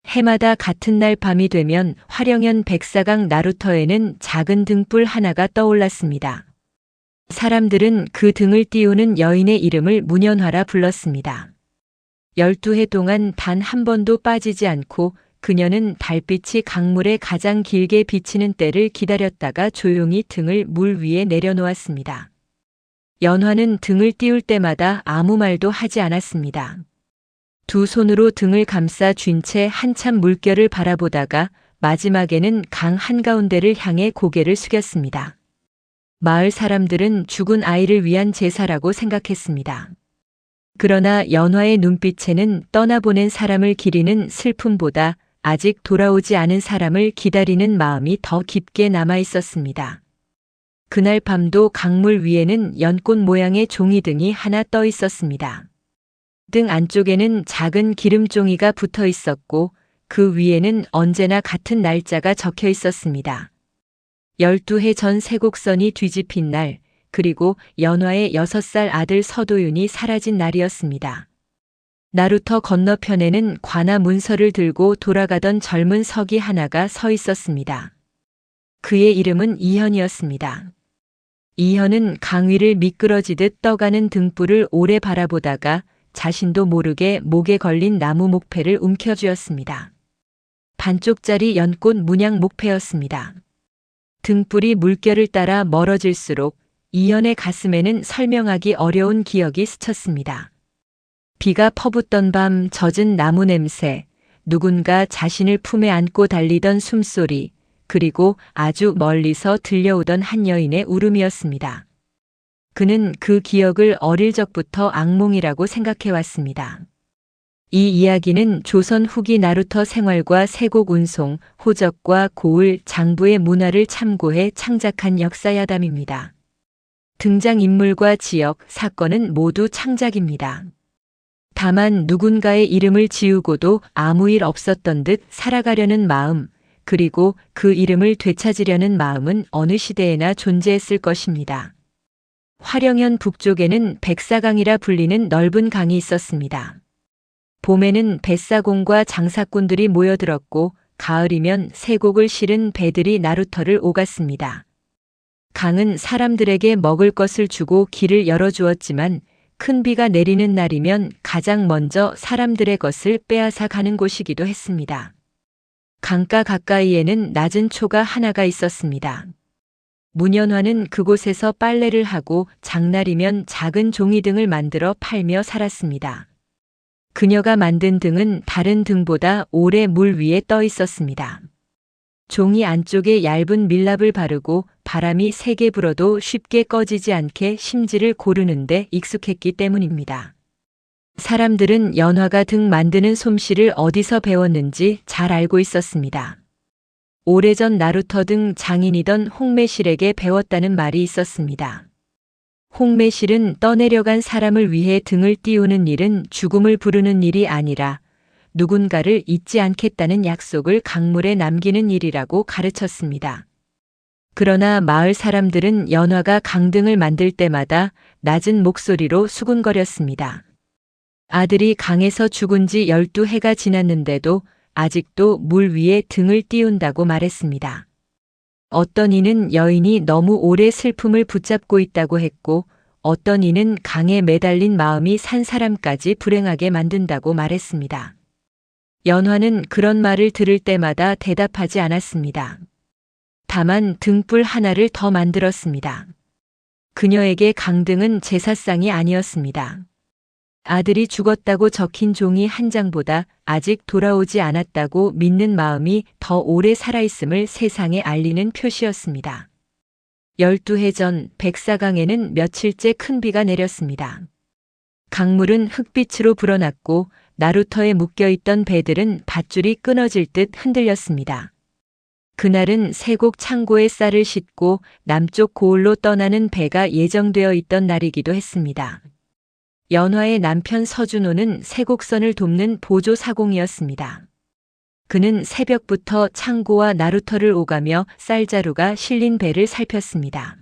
해마다 같은 날 밤이 되면 화령연 백사강 나루터에는 작은 등불 하나가 떠올랐습니다. 사람들은 그 등을 띄우는 여인의 이름을 문연화라 불렀습니다. 12해 동안 단 한 번도 빠지지 않고 그녀는 달빛이 강물에 가장 길게 비치는 때를 기다렸다가 조용히 등을 물 위에 내려놓았습니다. 연화는 등을 띄울 때마다 아무 말도 하지 않았습니다. 두 손으로 등을 감싸 쥔 채 한참 물결을 바라보다가 마지막에는 강 한가운데를 향해 고개를 숙였습니다. 마을 사람들은 죽은 아이를 위한 제사라고 생각했습니다. 그러나 연화의 눈빛에는 떠나보낸 사람을 기리는 슬픔보다 아직 돌아오지 않은 사람을 기다리는 마음이 더 깊게 남아 있었습니다. 그날 밤도 강물 위에는 연꽃 모양의 종이등이 하나 떠 있었습니다. 등 안쪽에는 작은 기름종이가 붙어 있었고 그 위에는 언제나 같은 날짜가 적혀 있었습니다. 12해 전 세곡선이 뒤집힌 날, 그리고 연화의 6살 아들 서도윤이 사라진 날이었습니다. 나루터 건너편에는 관아 문서를 들고 돌아가던 젊은 서기 하나가 서 있었습니다. 그의 이름은 이현이었습니다. 이현은 강 위를 미끄러지듯 떠가는 등불을 오래 바라보다가 자신도 모르게 목에 걸린 나무 목패를 움켜쥐었습니다. 반쪽짜리 연꽃 문양 목패였습니다. 등불이 물결을 따라 멀어질수록 이현의 가슴에는 설명하기 어려운 기억이 스쳤습니다. 비가 퍼붓던 밤 젖은 나무 냄새, 누군가 자신을 품에 안고 달리던 숨소리, 그리고 아주 멀리서 들려오던 한 여인의 울음이었습니다. 그는 그 기억을 어릴 적부터 악몽이라고 생각해왔습니다. 이 이야기는 조선 후기 나루터 생활과 세곡 운송, 호적과 고을, 장부의 문화를 참고해 창작한 역사야담입니다. 등장인물과 지역, 사건은 모두 창작입니다. 다만 누군가의 이름을 지우고도 아무 일 없었던 듯 살아가려는 마음, 그리고 그 이름을 되찾으려는 마음은 어느 시대에나 존재했을 것입니다. 화령연 북쪽에는 백사강이라 불리는 넓은 강이 있었습니다. 봄에는 뱃사공과 장사꾼들이 모여들었고 가을이면 세곡을 실은 배들이 나루터를 오갔습니다. 강은 사람들에게 먹을 것을 주고 길을 열어주었지만 큰 비가 내리는 날이면 가장 먼저 사람들의 것을 빼앗아 가는 곳이기도 했습니다. 강가 가까이에는 낮은 초가 하나가 있었습니다. 문연화는 그곳에서 빨래를 하고 장날이면 작은 종이등을 만들어 팔며 살았습니다. 그녀가 만든 등은 다른 등보다 오래 물 위에 떠 있었습니다. 종이 안쪽에 얇은 밀랍을 바르고 바람이 세게 불어도 쉽게 꺼지지 않게 심지를 고르는데 익숙했기 때문입니다. 사람들은 연화가 등 만드는 솜씨를 어디서 배웠는지 잘 알고 있었습니다. 오래전 나루터 등 장인이던 홍매실에게 배웠다는 말이 있었습니다. 홍매실은 떠내려간 사람을 위해 등을 띄우는 일은 죽음을 부르는 일이 아니라 누군가를 잊지 않겠다는 약속을 강물에 남기는 일이라고 가르쳤습니다. 그러나 마을 사람들은 연화가 강등을 만들 때마다 낮은 목소리로 수군거렸습니다. 아들이 강에서 죽은 지 12해가 지났는데도 아직도 물 위에 등을 띄운다고 말했습니다. 어떤 이는 여인이 너무 오래 슬픔을 붙잡고 있다고 했고 어떤 이는 강에 매달린 마음이 산 사람까지 불행하게 만든다고 말했습니다. 연화는 그런 말을 들을 때마다 대답하지 않았습니다. 다만 등불 하나를 더 만들었습니다. 그녀에게 강등은 제사상이 아니었습니다. 아들이 죽었다고 적힌 종이 한 장보다 아직 돌아오지 않았다고 믿는 마음이 더 오래 살아있음을 세상에 알리는 표시였습니다. 12해 전 백사강에는 며칠째 큰 비가 내렸습니다. 강물은 흙빛으로 불어났고 나루터에 묶여있던 배들은 밧줄이 끊어질 듯 흔들렸습니다. 그날은 세곡 창고에 쌀을 싣고 남쪽 고을로 떠나는 배가 예정되어 있던 날이기도 했습니다. 연화의 남편 서준호는 세곡선을 돕는 보조 사공이었습니다. 그는 새벽부터 창고와 나루터를 오가며 쌀자루가 실린 배를 살폈습니다.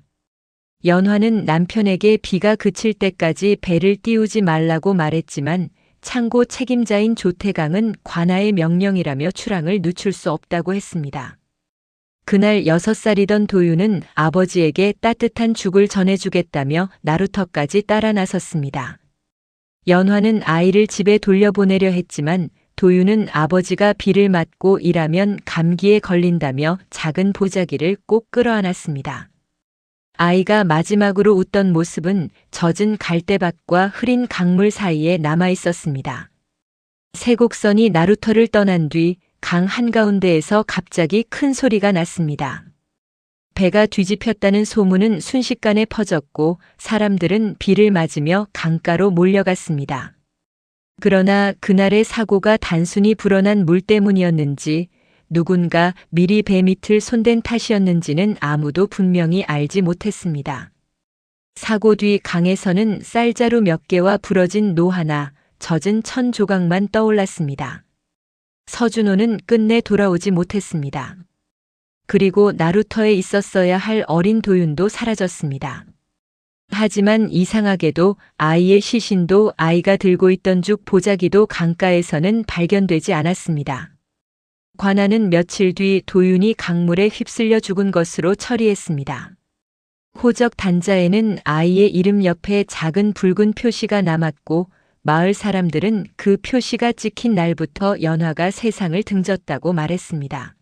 연화는 남편에게 비가 그칠 때까지 배를 띄우지 말라고 말했지만 창고 책임자인 조태강은 관아의 명령이라며 출항을 늦출 수 없다고 했습니다. 그날 6살이던 도윤은 아버지에게 따뜻한 죽을 전해주겠다며 나루터까지 따라 나섰습니다. 연화는 아이를 집에 돌려보내려 했지만 도윤은 아버지가 비를 맞고 일하면 감기에 걸린다며 작은 보자기를 꼭 끌어안았습니다. 아이가 마지막으로 웃던 모습은 젖은 갈대밭과 흐린 강물 사이에 남아 있었습니다. 세곡선이 나루터를 떠난 뒤 강 한가운데에서 갑자기 큰 소리가 났습니다. 배가 뒤집혔다는 소문은 순식간에 퍼졌고 사람들은 비를 맞으며 강가로 몰려갔습니다. 그러나 그날의 사고가 단순히 불어난 물 때문이었는지 누군가 미리 배 밑을 손댄 탓이었는지는 아무도 분명히 알지 못했습니다. 사고 뒤 강에서는 쌀자루 몇 개와 부러진 노 하나, 젖은 천 조각만 떠올랐습니다. 서준호는 끝내 돌아오지 못했습니다. 그리고 나루터에 있었어야 할 어린 도윤도 사라졌습니다. 하지만 이상하게도 아이의 시신도 아이가 들고 있던 죽 보자기도 강가에서는 발견되지 않았습니다. 관아는 며칠 뒤 도윤이 강물에 휩쓸려 죽은 것으로 처리했습니다. 호적 단자에는 아이의 이름 옆에 작은 붉은 표시가 남았고 마을 사람들은 그 표시가 찍힌 날부터 연화가 세상을 등졌다고 말했습니다.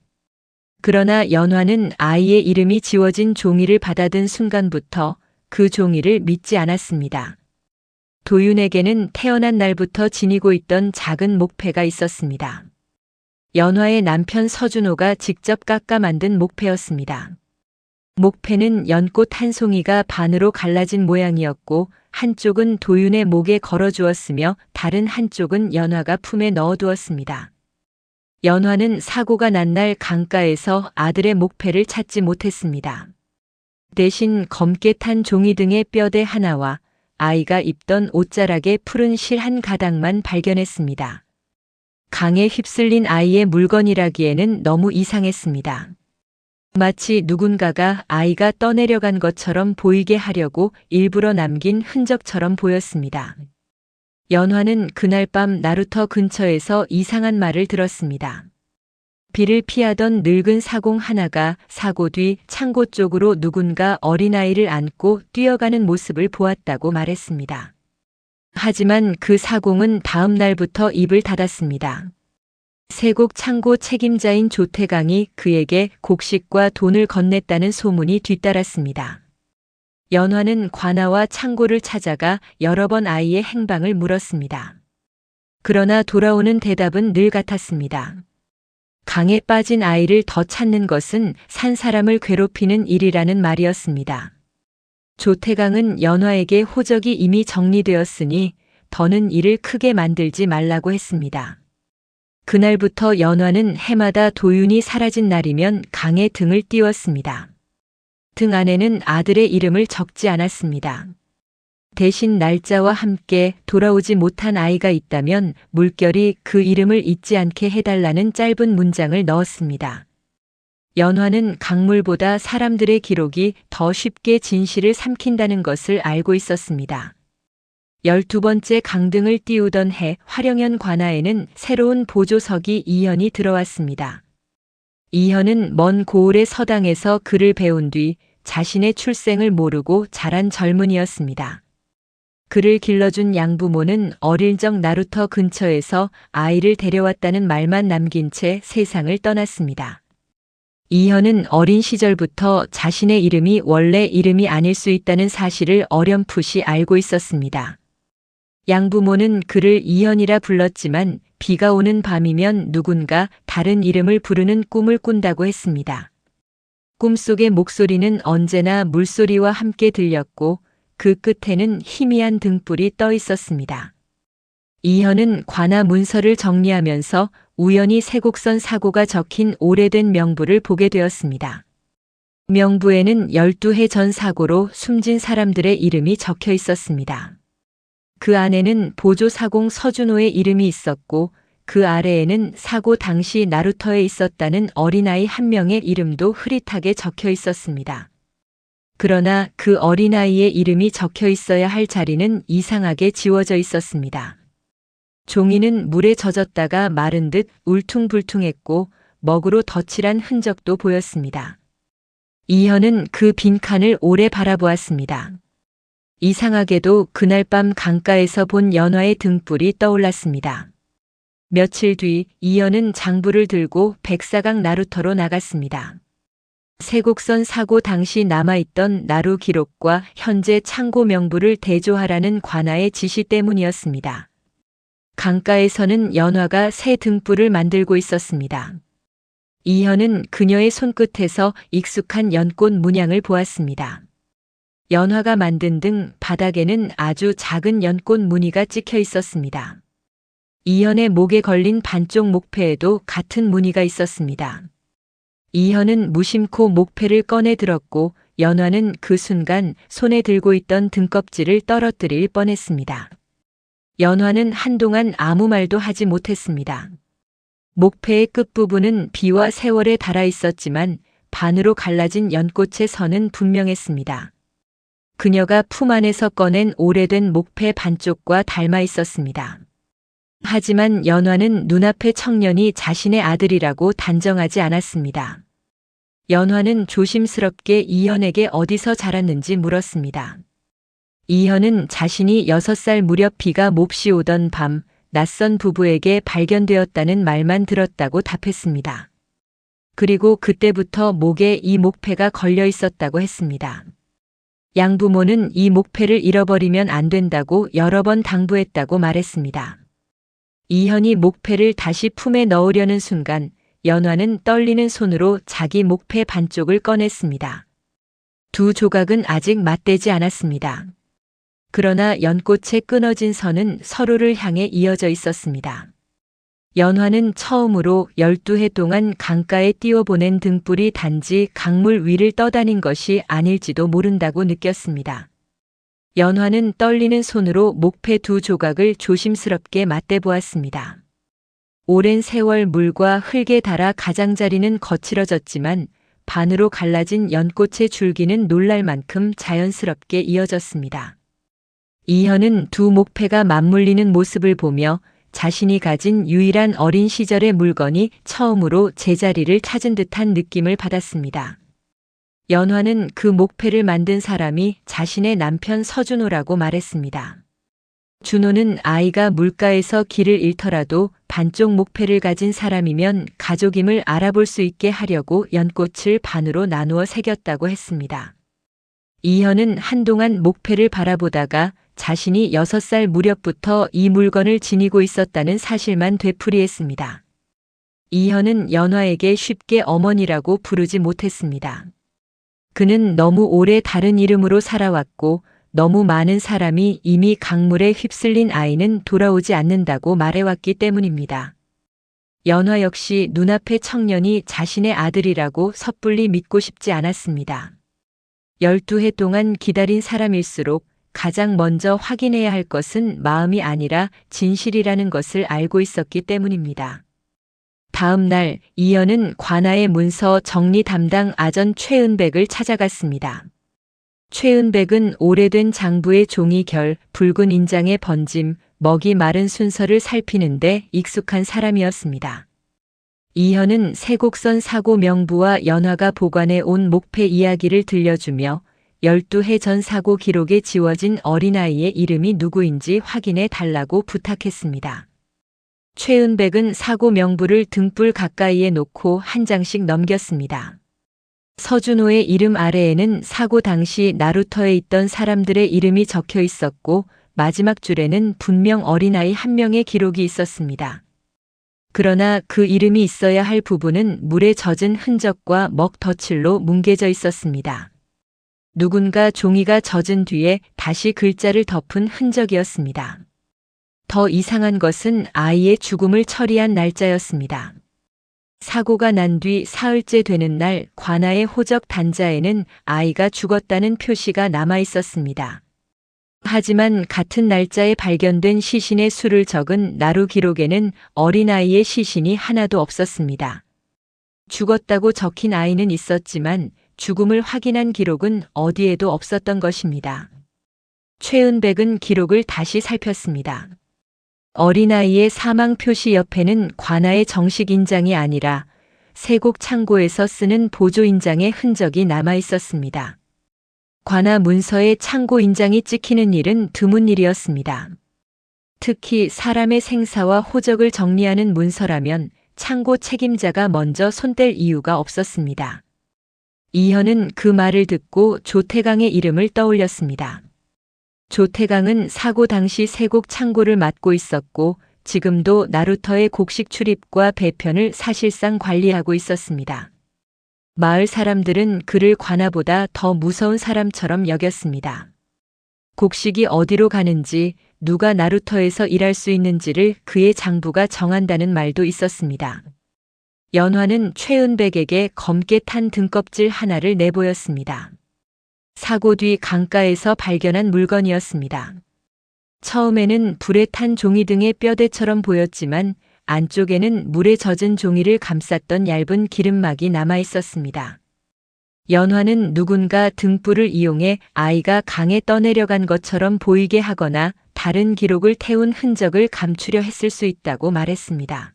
그러나 연화는 아이의 이름이 지워진 종이를 받아든 순간부터 그 종이를 믿지 않았습니다. 도윤에게는 태어난 날부터 지니고 있던 작은 목패가 있었습니다. 연화의 남편 서준호가 직접 깎아 만든 목패였습니다. 목패는 연꽃 한 송이가 반으로 갈라진 모양이었고 한쪽은 도윤의 목에 걸어주었으며 다른 한쪽은 연화가 품에 넣어두었습니다. 연화는 사고가 난 날 강가에서 아들의 목패를 찾지 못했습니다. 대신 검게 탄 종이 등의 뼈대 하나와 아이가 입던 옷자락에 푸른 실 한 가닥만 발견했습니다. 강에 휩쓸린 아이의 물건이라기에는 너무 이상했습니다. 마치 누군가가 아이가 떠내려간 것처럼 보이게 하려고 일부러 남긴 흔적처럼 보였습니다. 연화는 그날 밤 나루터 근처에서 이상한 말을 들었습니다. 비를 피하던 늙은 사공 하나가 사고 뒤 창고 쪽으로 누군가 어린아이를 안고 뛰어가는 모습을 보았다고 말했습니다. 하지만 그 사공은 다음 날부터 입을 닫았습니다. 세곡 창고 책임자인 조태강이 그에게 곡식과 돈을 건넸다는 소문이 뒤따랐습니다. 연화는 관아와 창고를 찾아가 여러 번 아이의 행방을 물었습니다. 그러나 돌아오는 대답은 늘 같았습니다. 강에 빠진 아이를 더 찾는 것은 산 사람을 괴롭히는 일이라는 말이었습니다. 조태강은 연화에게 호적이 이미 정리되었으니 더는 일을 크게 만들지 말라고 했습니다. 그날부터 연화는 해마다 도윤이 사라진 날이면 강에 등을 띄웠습니다. 등 안에는 아들의 이름을 적지 않았습니다. 대신 날짜와 함께 돌아오지 못한 아이가 있다면 물결이 그 이름을 잊지 않게 해달라는 짧은 문장을 넣었습니다. 연화는 강물보다 사람들의 기록이 더 쉽게 진실을 삼킨다는 것을 알고 있었습니다. 12번째 강등을 띄우던 해 화령연 관아에는 새로운 보조석이 이현이 들어왔습니다. 이현은 먼 고을의 서당에서 글을 배운 뒤 자신의 출생을 모르고 자란 젊은이였습니다. 그를 길러준 양부모는 어릴 적 나루터 근처에서 아이를 데려왔다는 말만 남긴 채 세상을 떠났습니다. 이현은 어린 시절부터 자신의 이름이 원래 이름이 아닐 수 있다는 사실을 어렴풋이 알고 있었습니다. 양부모는 그를 이현이라 불렀지만 비가 오는 밤이면 누군가 다른 이름을 부르는 꿈을 꾼다고 했습니다. 꿈속의 목소리는 언제나 물소리와 함께 들렸고 그 끝에는 희미한 등불이 떠 있었습니다. 이현은 관아 문서를 정리하면서 우연히 세곡선 사고가 적힌 오래된 명부를 보게 되었습니다. 명부에는 12해 전 사고로 숨진 사람들의 이름이 적혀 있었습니다. 그 안에는 보조사공 서준호의 이름이 있었고 그 아래에는 사고 당시 나루터에 있었다는 어린아이 한 명의 이름도 흐릿하게 적혀 있었습니다. 그러나 그 어린아이의 이름이 적혀 있어야 할 자리는 이상하게 지워져 있었습니다. 종이는 물에 젖었다가 마른 듯 울퉁불퉁했고 먹으로 덧칠한 흔적도 보였습니다. 이현은 그 빈칸을 오래 바라보았습니다. 이상하게도 그날 밤 강가에서 본 연화의 등불이 떠올랐습니다. 며칠 뒤 이현은 장부를 들고 백사각 나루터로 나갔습니다. 세곡선 사고 당시 남아있던 나루 기록과 현재 창고 명부를 대조하라는 관아의 지시 때문이었습니다. 강가에서는 연화가 새 등불을 만들고 있었습니다. 이현은 그녀의 손끝에서 익숙한 연꽃 문양을 보았습니다. 연화가 만든 등 바닥에는 아주 작은 연꽃 무늬가 찍혀 있었습니다. 이현의 목에 걸린 반쪽 목패에도 같은 무늬가 있었습니다. 이현은 무심코 목패를 꺼내 들었고 연화는 그 순간 손에 들고 있던 등껍질을 떨어뜨릴 뻔했습니다. 연화는 한동안 아무 말도 하지 못했습니다. 목패의 끝부분은 비와 세월에 닳아 있었지만 반으로 갈라진 연꽃의 선은 분명했습니다. 그녀가 품 안에서 꺼낸 오래된 목패 반쪽과 닮아 있었습니다. 하지만 연화는 눈앞의 청년이 자신의 아들이라고 단정하지 않았습니다. 연화는 조심스럽게 이현에게 어디서 자랐는지 물었습니다. 이현은 자신이 6살 무렵 비가 몹시 오던 밤 낯선 부부에게 발견되었다는 말만 들었다고 답했습니다. 그리고 그때부터 목에 이 목패가 걸려 있었다고 했습니다. 양부모는 이 목패를 잃어버리면 안 된다고 여러 번 당부했다고 말했습니다. 이현이 목패를 다시 품에 넣으려는 순간 연화는 떨리는 손으로 자기 목패 반쪽을 꺼냈습니다. 두 조각은 아직 맞대지 않았습니다. 그러나 연꽃의 끊어진 선은 서로를 향해 이어져 있었습니다. 연화는 처음으로 12해 동안 강가에 띄워보낸 등불이 단지 강물 위를 떠다닌 것이 아닐지도 모른다고 느꼈습니다. 연화는 떨리는 손으로 목패 두 조각을 조심스럽게 맞대보았습니다. 오랜 세월 물과 흙에 닳아 가장자리는 거칠어졌지만 반으로 갈라진 연꽃의 줄기는 놀랄 만큼 자연스럽게 이어졌습니다. 이현은 두 목패가 맞물리는 모습을 보며 자신이 가진 유일한 어린 시절의 물건이 처음으로 제자리를 찾은 듯한 느낌을 받았습니다. 연화는 그 목패를 만든 사람이 자신의 남편 서준호라고 말했습니다. 준호는 아이가 물가에서 길을 잃더라도 반쪽 목패를 가진 사람이면 가족임을 알아볼 수 있게 하려고 연꽃을 반으로 나누어 새겼다고 했습니다. 이현은 한동안 목패를 바라보다가 자신이 6살 무렵부터 이 물건을 지니고 있었다는 사실만 되풀이했습니다. 이현은 연화에게 쉽게 어머니라고 부르지 못했습니다. 그는 너무 오래 다른 이름으로 살아왔고 너무 많은 사람이 이미 강물에 휩쓸린 아이는 돌아오지 않는다고 말해왔기 때문입니다. 연화 역시 눈앞의 청년이 자신의 아들이라고 섣불리 믿고 싶지 않았습니다. 12해 동안 기다린 사람일수록 가장 먼저 확인해야 할 것은 마음이 아니라 진실이라는 것을 알고 있었기 때문입니다. 다음 날 이현은 관아의 문서 정리 담당 아전 최은백을 찾아갔습니다. 최은백은 오래된 장부의 종이 결, 붉은 인장의 번짐, 먹이 마른 순서를 살피는데 익숙한 사람이었습니다. 이현은 세곡선 사고 명부와 연화가 보관해 온 목패 이야기를 들려주며 12해 전 사고 기록에 지워진 어린아이의 이름이 누구인지 확인해 달라고 부탁했습니다. 최은백은 사고 명부를 등불 가까이에 놓고 한 장씩 넘겼습니다. 서준호의 이름 아래에는 사고 당시 나루터에 있던 사람들의 이름이 적혀 있었고 마지막 줄에는 분명 어린아이 한 명의 기록이 있었습니다. 그러나 그 이름이 있어야 할 부분은 물에 젖은 흔적과 먹 덧칠로 뭉개져 있었습니다. 누군가 종이가 젖은 뒤에 다시 글자를 덮은 흔적이었습니다. 더 이상한 것은 아이의 죽음을 처리한 날짜였습니다. 사고가 난 뒤 사흘째 되는 날 관아의 호적 단자에는 아이가 죽었다는 표시가 남아 있었습니다. 하지만 같은 날짜에 발견된 시신의 수를 적은 나루 기록에는 어린아이의 시신이 하나도 없었습니다. 죽었다고 적힌 아이는 있었지만 죽음을 확인한 기록은 어디에도 없었던 것입니다. 최은백은 기록을 다시 살폈습니다. 어린아이의 사망 표시 옆에는 관아의 정식 인장이 아니라 세곡 창고에서 쓰는 보조 인장의 흔적이 남아 있었습니다. 관아 문서에 창고 인장이 찍히는 일은 드문 일이었습니다. 특히 사람의 생사와 호적을 정리하는 문서라면 창고 책임자가 먼저 손댈 이유가 없었습니다. 이현은 그 말을 듣고 조태강의 이름을 떠올렸습니다. 조태강은 사고 당시 세곡 창고를 맡고 있었고 지금도 나루터의 곡식 출입과 배편을 사실상 관리하고 있었습니다. 마을 사람들은 그를 관아보다 더 무서운 사람처럼 여겼습니다. 곡식이 어디로 가는지, 누가 나루터에서 일할 수 있는지를 그의 장부가 정한다는 말도 있었습니다. 연화는 최은백에게 검게 탄 등껍질 하나를 내보였습니다. 사고 뒤 강가에서 발견한 물건이었습니다. 처음에는 불에 탄 종이 등의 뼈대처럼 보였지만 안쪽에는 물에 젖은 종이를 감쌌던 얇은 기름막이 남아 있었습니다. 연화는 누군가 등불을 이용해 아이가 강에 떠내려간 것처럼 보이게 하거나 다른 기록을 태운 흔적을 감추려 했을 수 있다고 말했습니다.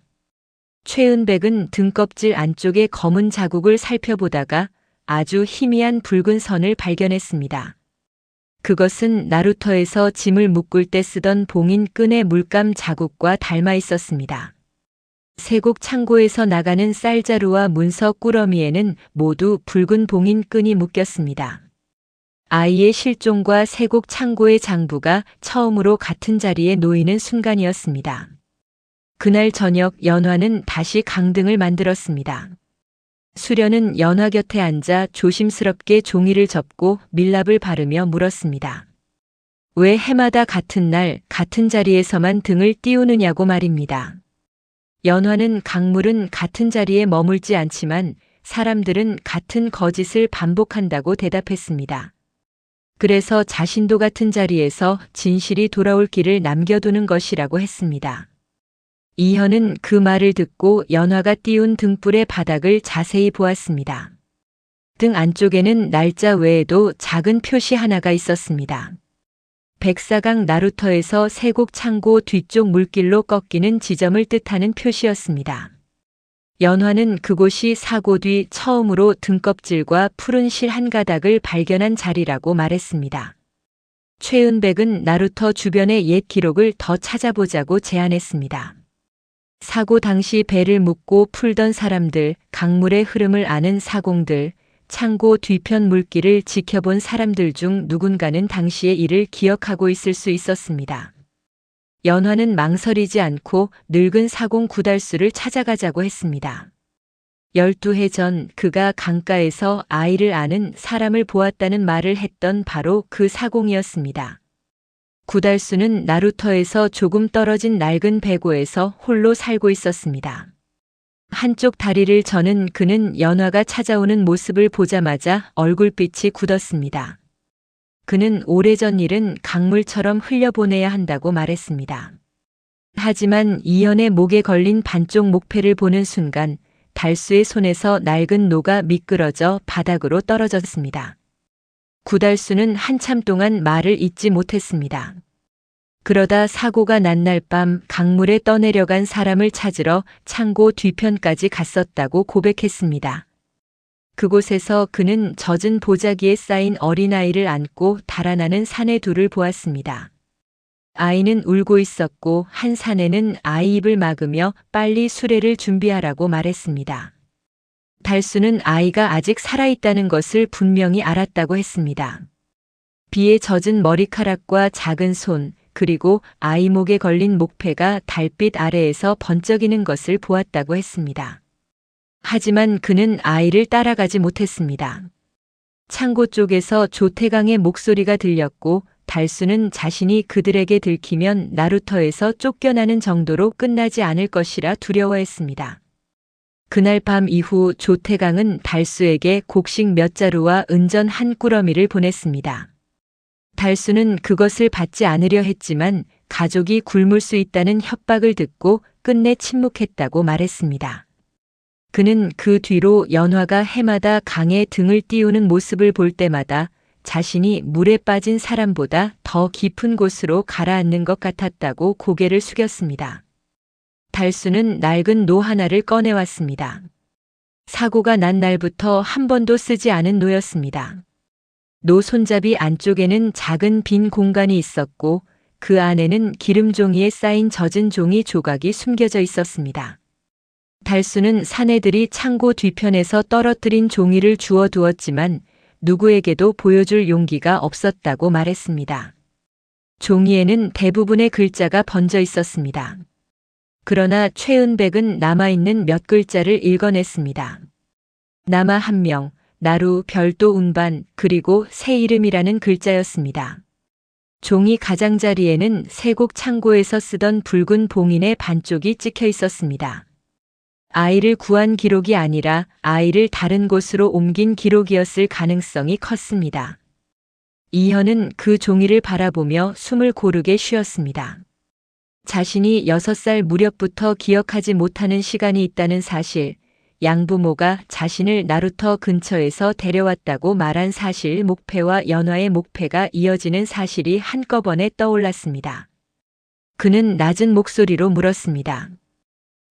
최은백은 등껍질 안쪽의 검은 자국을 살펴보다가 아주 희미한 붉은 선을 발견했습니다. 그것은 나루터에서 짐을 묶을 때 쓰던 봉인 끈의 물감 자국과 닮아 있었습니다. 세곡 창고에서 나가는 쌀자루와 문서 꾸러미에는 모두 붉은 봉인 끈이 묶였습니다. 아이의 실종과 세곡 창고의 장부가 처음으로 같은 자리에 놓이는 순간이었습니다. 그날 저녁 연화는 다시 강등을 만들었습니다. 수련은 연화 곁에 앉아 조심스럽게 종이를 접고 밀랍을 바르며 물었습니다. 왜 해마다 같은 날, 같은 자리에서만 등을 띄우느냐고 말입니다. 연화는 강물은 같은 자리에 머물지 않지만 사람들은 같은 거짓을 반복한다고 대답했습니다. 그래서 자신도 같은 자리에서 진실이 돌아올 길을 남겨두는 것이라고 했습니다. 이현은 그 말을 듣고 연화가 띄운 등불의 바닥을 자세히 보았습니다. 등 안쪽에는 날짜 외에도 작은 표시 하나가 있었습니다. 백사강 나루터에서 세곡 창고 뒤쪽 물길로 꺾이는 지점을 뜻하는 표시였습니다. 연화는 그곳이 사고 뒤 처음으로 등껍질과 푸른 실 한 가닥을 발견한 자리라고 말했습니다. 최은백은 나루터 주변의 옛 기록을 더 찾아보자고 제안했습니다. 사고 당시 배를 묻고 풀던 사람들, 강물의 흐름을 아는 사공들, 창고 뒤편 물길을 지켜본 사람들 중 누군가는 당시의 일을 기억하고 있을 수 있었습니다. 연화는 망설이지 않고 늙은 사공 구달수를 찾아가자고 했습니다. 12해 전 그가 강가에서 아이를 아는 사람을 보았다는 말을 했던 바로 그 사공이었습니다. 구달수는 나루터에서 조금 떨어진 낡은 배고에서 홀로 살고 있었습니다. 한쪽 다리를 저는 그는 연화가 찾아오는 모습을 보자마자 얼굴빛이 굳었습니다. 그는 오래전 일은 강물처럼 흘려보내야 한다고 말했습니다. 하지만 이현의 목에 걸린 반쪽 목패를 보는 순간 달수의 손에서 낡은 노가 미끄러져 바닥으로 떨어졌습니다. 구달수는 한참 동안 말을 잇지 못했습니다. 그러다 사고가 난 날 밤 강물에 떠내려간 사람을 찾으러 창고 뒤편까지 갔었다고 고백했습니다. 그곳에서 그는 젖은 보자기에 쌓인 어린아이를 안고 달아나는 사내 둘을 보았습니다. 아이는 울고 있었고 한 사내는 아이 입을 막으며 빨리 수레를 준비하라고 말했습니다. 달수는 아이가 아직 살아있다는 것을 분명히 알았다고 했습니다. 비에 젖은 머리카락과 작은 손, 그리고 아이 목에 걸린 목패가 달빛 아래에서 번쩍이는 것을 보았다고 했습니다. 하지만 그는 아이를 따라가지 못했습니다. 창고 쪽에서 조태강의 목소리가 들렸고 달수는 자신이 그들에게 들키면 나루터에서 쫓겨나는 정도로 끝나지 않을 것이라 두려워했습니다. 그날 밤 이후 조태강은 달수에게 곡식 몇 자루와 은전 한 꾸러미를 보냈습니다. 달수는 그것을 받지 않으려 했지만 가족이 굶을 수 있다는 협박을 듣고 끝내 침묵했다고 말했습니다. 그는 그 뒤로 연화가 해마다 강에 등을 띄우는 모습을 볼 때마다 자신이 물에 빠진 사람보다 더 깊은 곳으로 가라앉는 것 같았다고 고개를 숙였습니다. 달수는 낡은 노 하나를 꺼내왔습니다. 사고가 난 날부터 한 번도 쓰지 않은 노였습니다. 노 손잡이 안쪽에는 작은 빈 공간이 있었고 그 안에는 기름 종이에 쌓인 젖은 종이 조각이 숨겨져 있었습니다. 달수는 사내들이 창고 뒤편에서 떨어뜨린 종이를 주워두었지만 누구에게도 보여줄 용기가 없었다고 말했습니다. 종이에는 대부분의 글자가 번져 있었습니다. 그러나 최은백은 남아있는 몇 글자를 읽어냈습니다. 남아 한 명, 나루 별도 운반, 그리고 새 이름이라는 글자였습니다. 종이 가장자리에는 세곡 창고에서 쓰던 붉은 봉인의 반쪽이 찍혀 있었습니다. 아이를 구한 기록이 아니라 아이를 다른 곳으로 옮긴 기록이었을 가능성이 컸습니다. 이현은 그 종이를 바라보며 숨을 고르게 쉬었습니다. 자신이 6살 무렵부터 기억하지 못하는 시간이 있다는 사실, 양부모가 자신을 나루터 근처에서 데려왔다고 말한 사실, 목패와 연화의 목패가 이어지는 사실이 한꺼번에 떠올랐습니다. 그는 낮은 목소리로 물었습니다.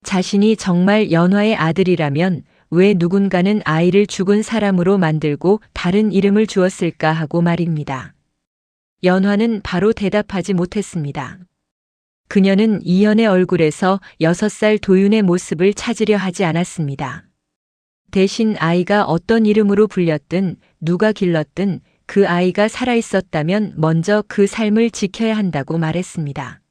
자신이 정말 연화의 아들이라면 왜 누군가는 아이를 죽은 사람으로 만들고 다른 이름을 주었을까 하고 말입니다. 연화는 바로 대답하지 못했습니다. 그녀는 이현의 얼굴에서 6살 도윤의 모습을 찾으려 하지 않았습니다. 대신 아이가 어떤 이름으로 불렸든 누가 길렀든 그 아이가 살아있었다면 먼저 그 삶을 지켜야 한다고 말했습니다.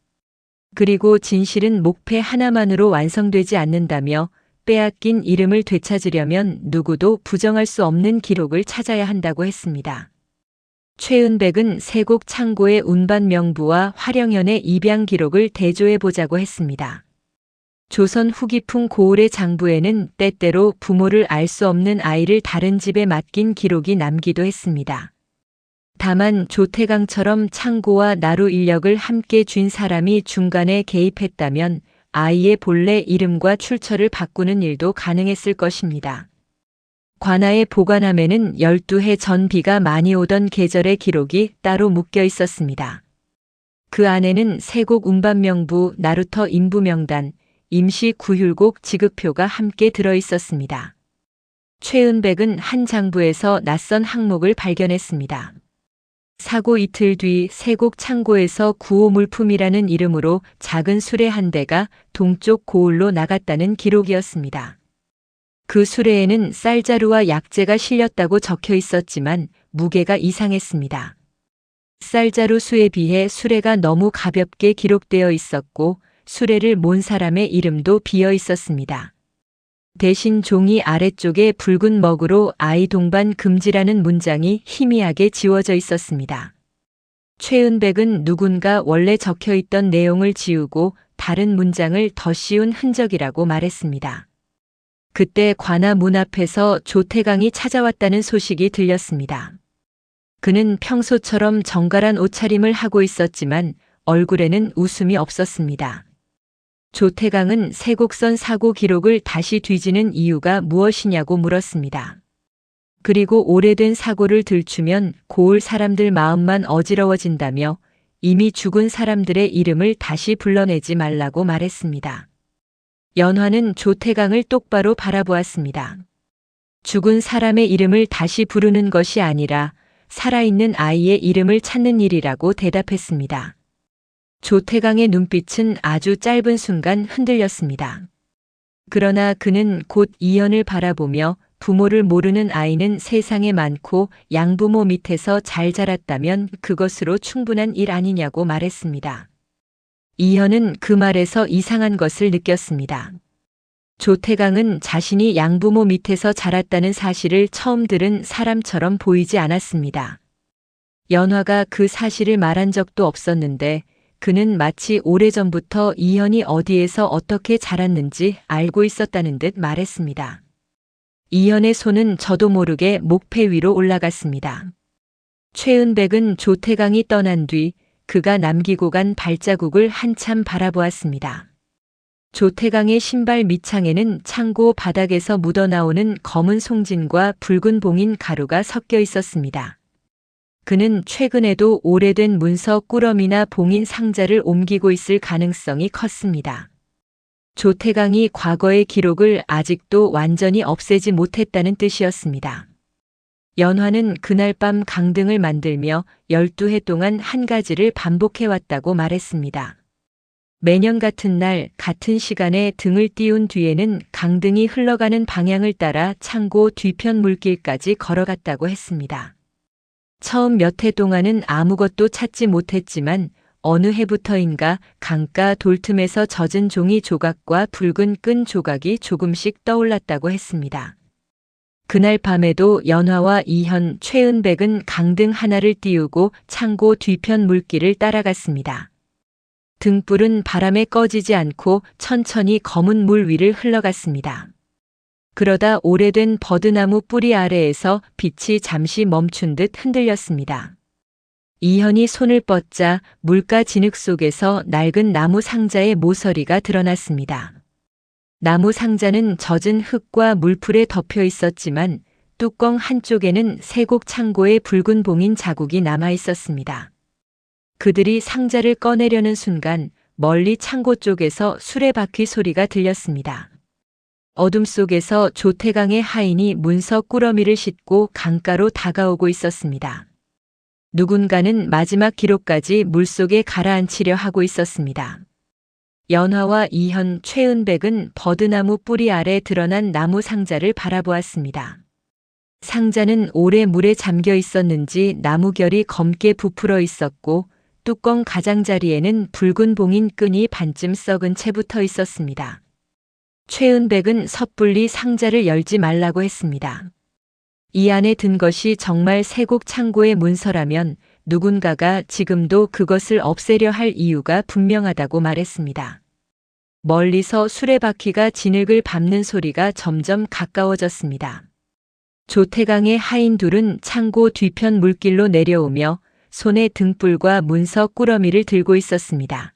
그리고 진실은 목패 하나만으로 완성되지 않는다며 빼앗긴 이름을 되찾으려면 누구도 부정할 수 없는 기록을 찾아야 한다고 했습니다. 최은백은 세곡 창고의 운반 명부와 화령연의 입양 기록을 대조해 보자고 했습니다. 조선 후기풍 고을의 장부에는 때때로 부모를 알 수 없는 아이를 다른 집에 맡긴 기록이 남기도 했습니다. 다만 조태강처럼 창고와 나루 인력을 함께 쥔 사람이 중간에 개입했다면 아이의 본래 이름과 출처를 바꾸는 일도 가능했을 것입니다. 관아의 보관함에는 12해 전 비가 많이 오던 계절의 기록이 따로 묶여 있었습니다. 그 안에는 세곡 운반명부, 나루터 인부명단, 임시 구휼곡 지급표가 함께 들어 있었습니다. 최은백은 한 장부에서 낯선 항목을 발견했습니다. 사고 이틀 뒤 세곡 창고에서 구호 물품이라는 이름으로 작은 수레 한 대가 동쪽 고을로 나갔다는 기록이었습니다. 그 수레에는 쌀자루와 약재가 실렸다고 적혀 있었지만 무게가 이상했습니다. 쌀자루 수에 비해 수레가 너무 가볍게 기록되어 있었고 수레를 몬 사람의 이름도 비어 있었습니다. 대신 종이 아래쪽에 붉은 먹으로 아이 동반 금지라는 문장이 희미하게 지워져 있었습니다. 최은백은 누군가 원래 적혀 있던 내용을 지우고 다른 문장을 더 씌운 흔적이라고 말했습니다. 그때 관아 문 앞에서 조태강이 찾아왔다는 소식이 들렸습니다. 그는 평소처럼 정갈한 옷차림을 하고 있었지만 얼굴에는 웃음이 없었습니다. 조태강은 세곡선 사고 기록을 다시 뒤지는 이유가 무엇이냐고 물었습니다. 그리고 오래된 사고를 들추면 고을 사람들 마음만 어지러워진다며 이미 죽은 사람들의 이름을 다시 불러내지 말라고 말했습니다. 연화는 조태강을 똑바로 바라보았습니다. 죽은 사람의 이름을 다시 부르는 것이 아니라 살아있는 아이의 이름을 찾는 일이라고 대답했습니다. 조태강의 눈빛은 아주 짧은 순간 흔들렸습니다. 그러나 그는 곧 이현을 바라보며 부모를 모르는 아이는 세상에 많고 양부모 밑에서 잘 자랐다면 그것으로 충분한 일 아니냐고 말했습니다. 이현은 그 말에서 이상한 것을 느꼈습니다. 조태강은 자신이 양부모 밑에서 자랐다는 사실을 처음 들은 사람처럼 보이지 않았습니다. 연화가 그 사실을 말한 적도 없었는데 그는 마치 오래전부터 이현이 어디에서 어떻게 자랐는지 알고 있었다는 듯 말했습니다. 이현의 손은 저도 모르게 목패 위로 올라갔습니다. 최은백은 조태강이 떠난 뒤 그가 남기고 간 발자국을 한참 바라보았습니다. 조태강의 신발 밑창에는 창고 바닥에서 묻어나오는 검은 송진과 붉은 봉인 가루가 섞여 있었습니다. 그는 최근에도 오래된 문서 꾸러미나 봉인 상자를 옮기고 있을 가능성이 컸습니다. 조태강이 과거의 기록을 아직도 완전히 없애지 못했다는 뜻이었습니다. 연화는 그날 밤 강등을 만들며 12해 동안 한 가지를 반복해왔다고 말했습니다. 매년 같은 날 같은 시간에 등을 띄운 뒤에는 강등이 흘러가는 방향을 따라 창고 뒤편 물길까지 걸어갔다고 했습니다. 처음 몇 해 동안은 아무것도 찾지 못했지만 어느 해부터인가 강가 돌틈에서 젖은 종이 조각과 붉은 끈 조각이 조금씩 떠올랐다고 했습니다. 그날 밤에도 연화와 이현, 최은백은 강등 하나를 띄우고 창고 뒤편 물길을 따라갔습니다. 등불은 바람에 꺼지지 않고 천천히 검은 물 위를 흘러갔습니다. 그러다 오래된 버드나무 뿌리 아래에서 빛이 잠시 멈춘 듯 흔들렸습니다. 이현이 손을 뻗자 물가 진흙 속에서 낡은 나무 상자의 모서리가 드러났습니다. 나무 상자는 젖은 흙과 물풀에 덮여 있었지만 뚜껑 한쪽에는 세곡 창고의 붉은 봉인 자국이 남아 있었습니다. 그들이 상자를 꺼내려는 순간 멀리 창고 쪽에서 수레바퀴 소리가 들렸습니다. 어둠 속에서 조태강의 하인이 문서 꾸러미를 싣고 강가로 다가오고 있었습니다. 누군가는 마지막 기록까지 물속에 가라앉히려 하고 있었습니다. 연화와 이현, 최은백은 버드나무 뿌리 아래 드러난 나무 상자를 바라보았습니다. 상자는 오래 물에 잠겨 있었는지 나무결이 검게 부풀어 있었고 뚜껑 가장자리에는 붉은 봉인 끈이 반쯤 썩은 채 붙어 있었습니다. 최은백은 섣불리 상자를 열지 말라고 했습니다. 이 안에 든 것이 정말 세곡 창고의 문서라면 누군가가 지금도 그것을 없애려 할 이유가 분명하다고 말했습니다. 멀리서 수레바퀴가 진흙을 밟는 소리가 점점 가까워졌습니다. 조태강의 하인 둘은 창고 뒤편 물길로 내려오며 손에 등불과 문서 꾸러미를 들고 있었습니다.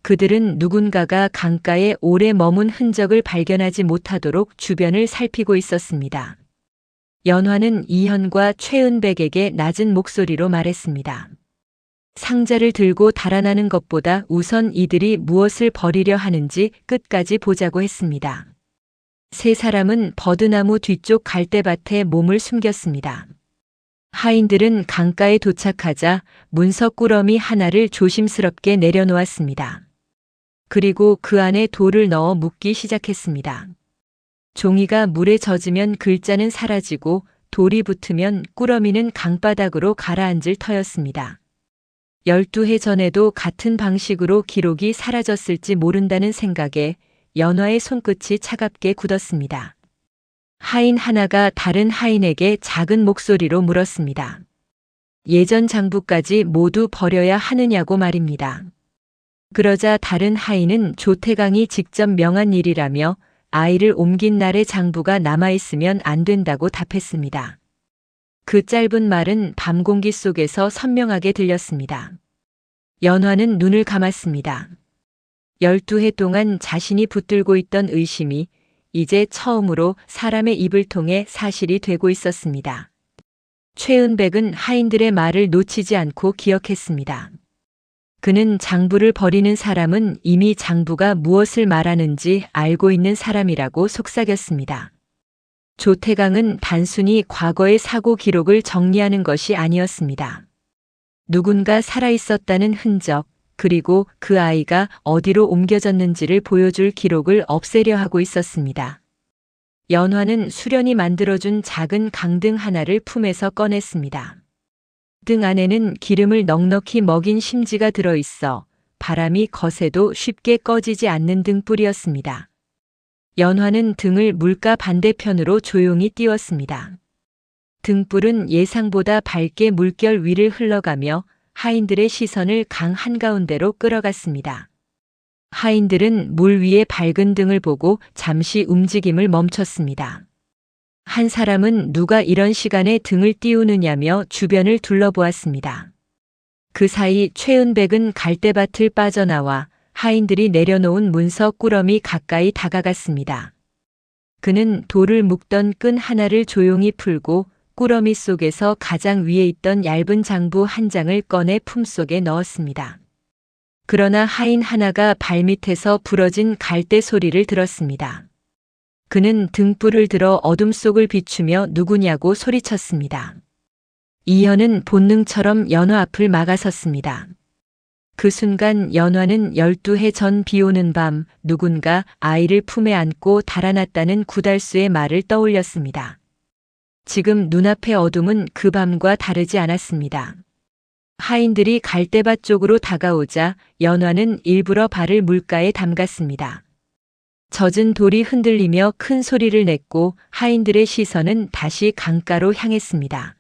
그들은 누군가가 강가에 오래 머문 흔적을 발견하지 못하도록 주변을 살피고 있었습니다. 연화는 이현과 최은백에게 낮은 목소리로 말했습니다. 상자를 들고 달아나는 것보다 우선 이들이 무엇을 버리려 하는지 끝까지 보자고 했습니다. 세 사람은 버드나무 뒤쪽 갈대밭에 몸을 숨겼습니다. 하인들은 강가에 도착하자 문서 꾸러미 하나를 조심스럽게 내려놓았습니다. 그리고 그 안에 돌을 넣어 묻기 시작했습니다. 종이가 물에 젖으면 글자는 사라지고 돌이 붙으면 꾸러미는 강바닥으로 가라앉을 터였습니다. 12해 전에도 같은 방식으로 기록이 사라졌을지 모른다는 생각에 연화의 손끝이 차갑게 굳었습니다. 하인 하나가 다른 하인에게 작은 목소리로 물었습니다. 예전 장부까지 모두 버려야 하느냐고 말입니다. 그러자 다른 하인은 조태강이 직접 명한 일이라며 아이를 옮긴 날의 장부가 남아있으면 안 된다고 답했습니다. 그 짧은 말은 밤 공기 속에서 선명하게 들렸습니다. 연화는 눈을 감았습니다. 12해 동안 자신이 붙들고 있던 의심이 이제 처음으로 사람의 입을 통해 사실이 되고 있었습니다. 최은백은 하인들의 말을 놓치지 않고 기억했습니다. 그는 장부를 버리는 사람은 이미 장부가 무엇을 말하는지 알고 있는 사람이라고 속삭였습니다. 조태강은 단순히 과거의 사고 기록을 정리하는 것이 아니었습니다. 누군가 살아있었다는 흔적, 그리고 그 아이가 어디로 옮겨졌는지를 보여줄 기록을 없애려 하고 있었습니다. 연화는 수련이 만들어준 작은 강등 하나를 품에서 꺼냈습니다. 등 안에는 기름을 넉넉히 먹인 심지가 들어있어 바람이 거세도 쉽게 꺼지지 않는 등불이었습니다. 연화는 등을 물가 반대편으로 조용히 띄웠습니다. 등불은 예상보다 밝게 물결 위를 흘러가며 하인들의 시선을 강 한가운데로 끌어갔습니다. 하인들은 물 위에 밝은 등을 보고 잠시 움직임을 멈췄습니다. 한 사람은 누가 이런 시간에 등을 띄우느냐며 주변을 둘러보았습니다. 그 사이 최은백은 갈대밭을 빠져나와 하인들이 내려놓은 문서 꾸러미 가까이 다가갔습니다. 그는 돌을 묶던 끈 하나를 조용히 풀고 꾸러미 속에서 가장 위에 있던 얇은 장부 한 장을 꺼내 품속에 넣었습니다. 그러나 하인 하나가 발밑에서 부러진 갈대 소리를 들었습니다. 그는 등불을 들어 어둠 속을 비추며 누구냐고 소리쳤습니다. 이현은 본능처럼 연화 앞을 막아섰습니다. 그 순간 연화는 12해 전 비오는 밤 누군가 아이를 품에 안고 달아났다는 구달수의 말을 떠올렸습니다. 지금 눈앞의 어둠은 그 밤과 다르지 않았습니다. 하인들이 갈대밭 쪽으로 다가오자 연화는 일부러 발을 물가에 담갔습니다. 젖은 돌이 흔들리며 큰 소리를 냈고 하인들의 시선은 다시 강가로 향했습니다.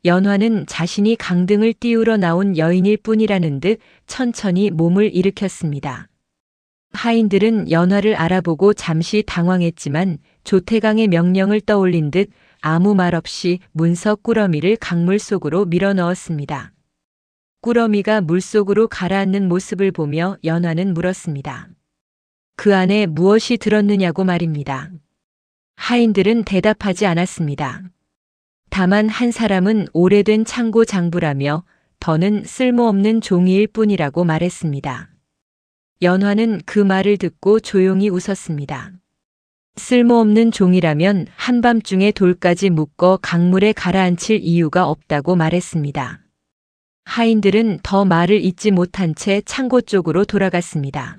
연화는 자신이 강등을 띄우러 나온 여인일 뿐이라는 듯 천천히 몸을 일으켰습니다. 하인들은 연화를 알아보고 잠시 당황했지만 조태강의 명령을 떠올린 듯 아무 말 없이 문석 꾸러미를 강물 속으로 밀어 넣었습니다. 꾸러미가 물속으로 가라앉는 모습을 보며 연화는 물었습니다. 그 안에 무엇이 들었느냐고 말입니다. 하인들은 대답하지 않았습니다. 다만 한 사람은 오래된 창고 장부라며 더는 쓸모없는 종이일 뿐이라고 말했습니다. 연화는 그 말을 듣고 조용히 웃었습니다. 쓸모없는 종이라면 한밤중에 돌까지 묶어 강물에 가라앉힐 이유가 없다고 말했습니다. 하인들은 더 말을 잇지 못한 채 창고 쪽으로 돌아갔습니다.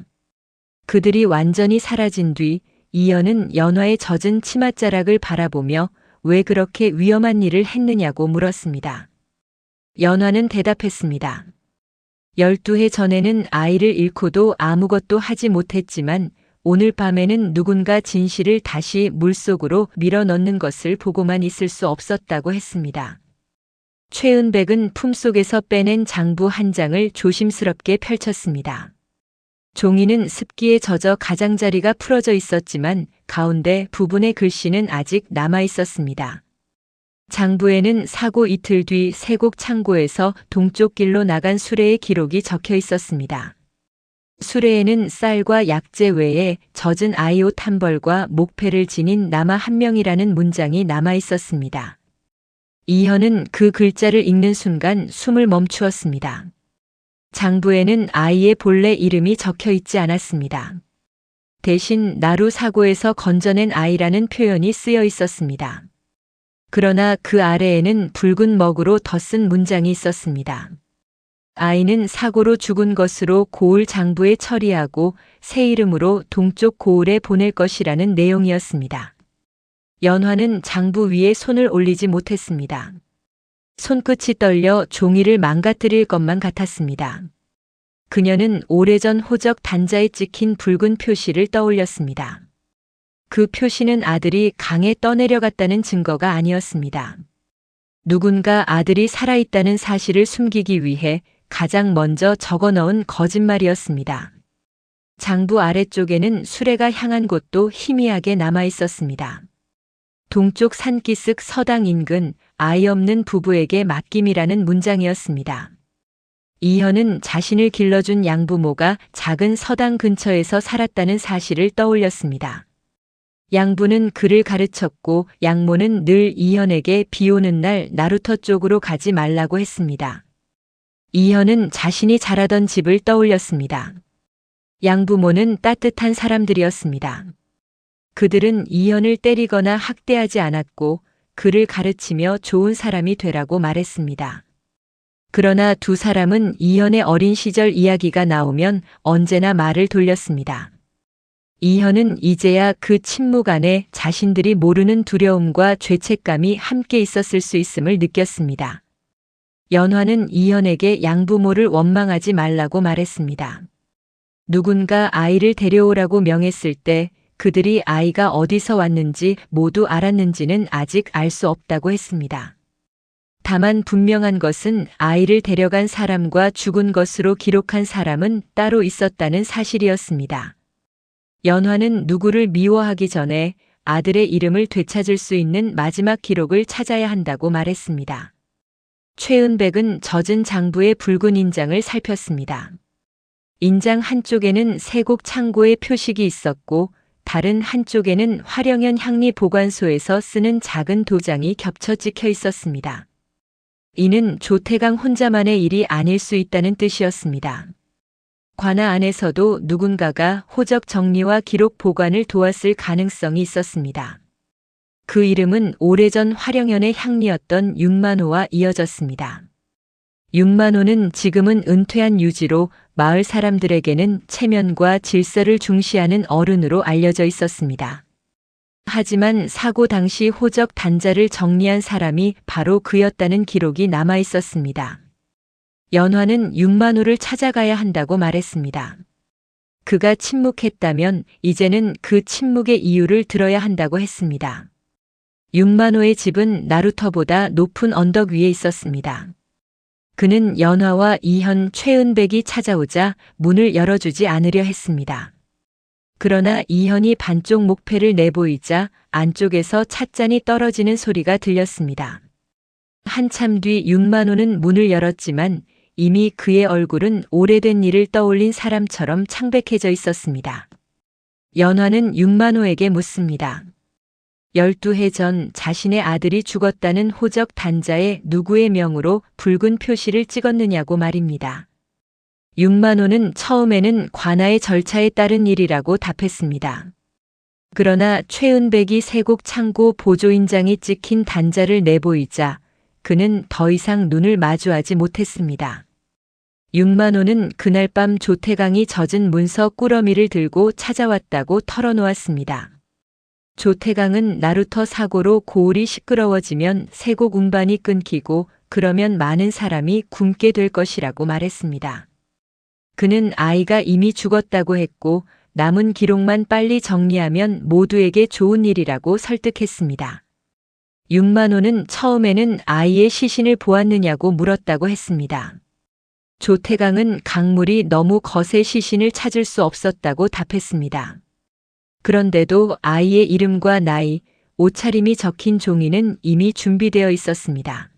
그들이 완전히 사라진 뒤 이현은 연화의 젖은 치맛자락을 바라보며 왜 그렇게 위험한 일을 했느냐고 물었습니다. 연화는 대답했습니다. 12해 전에는 아이를 잃고도 아무것도 하지 못했지만 오늘 밤에는 누군가 진실을 다시 물속으로 밀어 넣는 것을 보고만 있을 수 없었다고 했습니다. 최은백은 품속에서 빼낸 장부 한 장을 조심스럽게 펼쳤습니다. 종이는 습기에 젖어 가장자리가 풀어져 있었지만 가운데 부분의 글씨는 아직 남아 있었습니다. 장부에는 사고 이틀 뒤 세곡 창고에서 동쪽 길로 나간 수레의 기록이 적혀 있었습니다. 수레에는 쌀과 약재 외에 젖은 아이 옷 한 벌과 목패를 지닌 남아 한 명이라는 문장이 남아 있었습니다. 이현은 그 글자를 읽는 순간 숨을 멈추었습니다. 장부에는 아이의 본래 이름이 적혀 있지 않았습니다. 대신 나루 사고에서 건져낸 아이라는 표현이 쓰여 있었습니다. 그러나 그 아래에는 붉은 먹으로 덧쓴 문장이 있었습니다. 아이는 사고로 죽은 것으로 고을 장부에 처리하고 새 이름으로 동쪽 고을에 보낼 것이라는 내용이었습니다. 연화는 장부 위에 손을 올리지 못했습니다. 손끝이 떨려 종이를 망가뜨릴 것만 같았습니다. 그녀는 오래전 호적 단자에 찍힌 붉은 표시를 떠올렸습니다. 그 표시는 아들이 강에 떠내려갔다는 증거가 아니었습니다. 누군가 아들이 살아있다는 사실을 숨기기 위해 가장 먼저 적어 넣은 거짓말이었습니다. 장부 아래쪽에는 수레가 향한 곳도 희미하게 남아 있었습니다. 동쪽 산기슭 서당 인근 아이 없는 부부에게 맡김이라는 문장이었습니다. 이현은 자신을 길러준 양부모가 작은 서당 근처에서 살았다는 사실을 떠올렸습니다. 양부는 그를 가르쳤고 양모는 늘 이현에게 비 오는 날 나루터 쪽으로 가지 말라고 했습니다. 이현은 자신이 자라던 집을 떠올렸습니다. 양부모는 따뜻한 사람들이었습니다. 그들은 이현을 때리거나 학대하지 않았고 그를 가르치며 좋은 사람이 되라고 말했습니다. 그러나 두 사람은 이현의 어린 시절 이야기가 나오면 언제나 말을 돌렸습니다. 이현은 이제야 그 침묵 안에 자신들이 모르는 두려움과 죄책감이 함께 있었을 수 있음을 느꼈습니다. 연화는 이현에게 양부모를 원망하지 말라고 말했습니다. 누군가 아이를 데려오라고 명했을 때 그들이 아이가 어디서 왔는지 모두 알았는지는 아직 알 수 없다고 했습니다. 다만 분명한 것은 아이를 데려간 사람과 죽은 것으로 기록한 사람은 따로 있었다는 사실이었습니다. 연화는 누구를 미워하기 전에 아들의 이름을 되찾을 수 있는 마지막 기록을 찾아야 한다고 말했습니다. 최은백은 젖은 장부의 붉은 인장을 살폈습니다. 인장 한쪽에는 세곡 창고의 표식이 있었고 다른 한쪽에는 화령연 향리 보관소에서 쓰는 작은 도장이 겹쳐 찍혀 있었습니다. 이는 조태강 혼자만의 일이 아닐 수 있다는 뜻이었습니다. 관아 안에서도 누군가가 호적 정리와 기록 보관을 도왔을 가능성이 있었습니다. 그 이름은 오래전 화령연의 향리였던 윤만호와 이어졌습니다. 윤만호는 지금은 은퇴한 유지로 마을 사람들에게는 체면과 질서를 중시하는 어른으로 알려져 있었습니다. 하지만 사고 당시 호적 단자를 정리한 사람이 바로 그였다는 기록이 남아 있었습니다. 연화는 윤만호를 찾아가야 한다고 말했습니다. 그가 침묵했다면 이제는 그 침묵의 이유를 들어야 한다고 했습니다. 윤만호의 집은 나루터보다 높은 언덕 위에 있었습니다. 그는 연화와 이현, 최은백이 찾아오자 문을 열어주지 않으려 했습니다. 그러나 이현이 반쪽 목패를 내보이자 안쪽에서 찻잔이 떨어지는 소리가 들렸습니다. 한참 뒤 윤만호는 문을 열었지만 이미 그의 얼굴은 오래된 일을 떠올린 사람처럼 창백해져 있었습니다. 연화는 윤만호에게 묻습니다. 12해 전 자신의 아들이 죽었다는 호적 단자에 누구의 명으로 붉은 표시를 찍었느냐고 말입니다. 윤만호는 처음에는 관아의 절차에 따른 일이라고 답했습니다. 그러나 최은백이 세곡 창고 보조인장이 찍힌 단자를 내보이자 그는 더 이상 눈을 마주하지 못했습니다. 윤만호는 그날 밤 조태강이 젖은 문서 꾸러미를 들고 찾아왔다고 털어놓았습니다. 조태강은 나루터 사고로 고을이 시끄러워지면 세곡 운반이 끊기고 그러면 많은 사람이 굶게 될 것이라고 말했습니다. 그는 아이가 이미 죽었다고 했고 남은 기록만 빨리 정리하면 모두에게 좋은 일이라고 설득했습니다. 윤만호는 처음에는 아이의 시신을 보았느냐고 물었다고 했습니다. 조태강은 강물이 너무 거세 시신을 찾을 수 없었다고 답했습니다. 그런데도 아이의 이름과 나이, 옷차림이 적힌 종이는 이미 준비되어 있었습니다.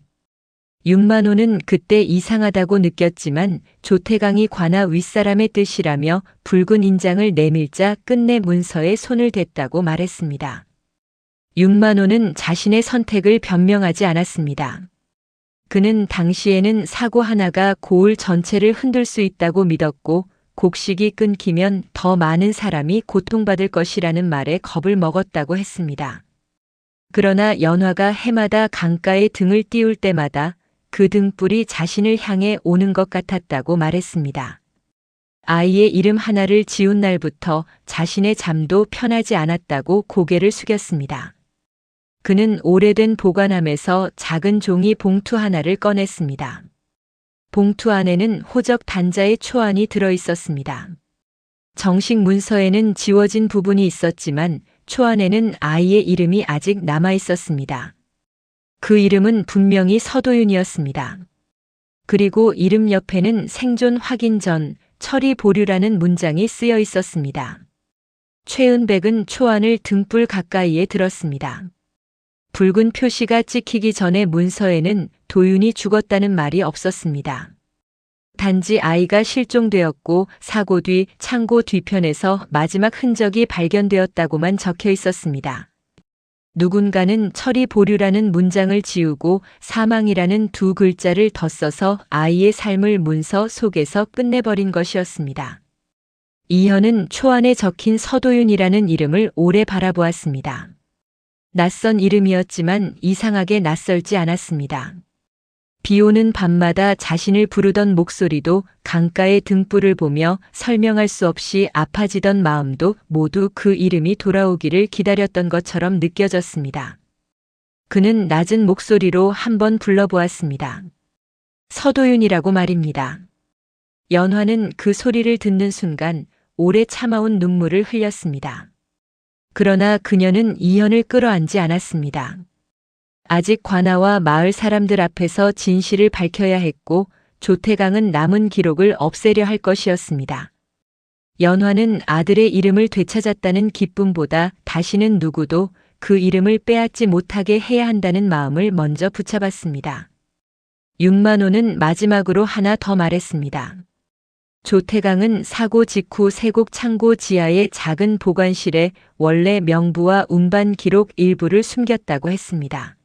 윤만호는 그때 이상하다고 느꼈지만 조태강이 관아 윗사람의 뜻이라며 붉은 인장을 내밀자 끝내 문서에 손을 댔다고 말했습니다. 윤만호는 자신의 선택을 변명하지 않았습니다. 그는 당시에는 사고 하나가 고을 전체를 흔들 수 있다고 믿었고 곡식이 끊기면 더 많은 사람이 고통받을 것이라는 말에 겁을 먹었다고 했습니다. 그러나 연화가 해마다 강가에 등을 띄울 때마다 그 등불이 자신을 향해 오는 것 같았다고 말했습니다. 아이의 이름 하나를 지운 날부터 자신의 잠도 편하지 않았다고 고개를 숙였습니다. 그는 오래된 보관함에서 작은 종이 봉투 하나를 꺼냈습니다. 봉투 안에는 호적 단자의 초안이 들어 있었습니다. 정식 문서에는 지워진 부분이 있었지만 초안에는 아이의 이름이 아직 남아 있었습니다. 그 이름은 분명히 서도윤이었습니다. 그리고 이름 옆에는 생존 확인 전 처리 보류라는 문장이 쓰여 있었습니다. 최은백은 초안을 등불 가까이에 들었습니다. 붉은 표시가 찍히기 전에 문서에는 도윤이 죽었다는 말이 없었습니다. 단지 아이가 실종되었고 사고 뒤 창고 뒤편에서 마지막 흔적이 발견되었다고만 적혀 있었습니다. 누군가는 처리 보류라는 문장을 지우고 사망이라는 두 글자를 더 써서 아이의 삶을 문서 속에서 끝내버린 것이었습니다. 이현은 초안에 적힌 서도윤이라는 이름을 오래 바라보았습니다. 낯선 이름이었지만 이상하게 낯설지 않았습니다. 비 오는 밤마다 자신을 부르던 목소리도 강가의 등불을 보며 설명할 수 없이 아파지던 마음도 모두 그 이름이 돌아오기를 기다렸던 것처럼 느껴졌습니다. 그는 낮은 목소리로 한번 불러보았습니다. 서도윤이라고 말입니다. 연화는 그 소리를 듣는 순간 오래 참아온 눈물을 흘렸습니다. 그러나 그녀는 이현을 끌어안지 않았습니다. 아직 관아와 마을 사람들 앞에서 진실을 밝혀야 했고 조태강은 남은 기록을 없애려 할 것이었습니다. 연화는 아들의 이름을 되찾았다는 기쁨보다 다시는 누구도 그 이름을 빼앗지 못하게 해야 한다는 마음을 먼저 붙잡았습니다. 윤만호는 마지막으로 하나 더 말했습니다. 조태강은 사고 직후 세곡 창고 지하의 작은 보관실에 원래 명부와 운반 기록 일부를 숨겼다고 했습니다.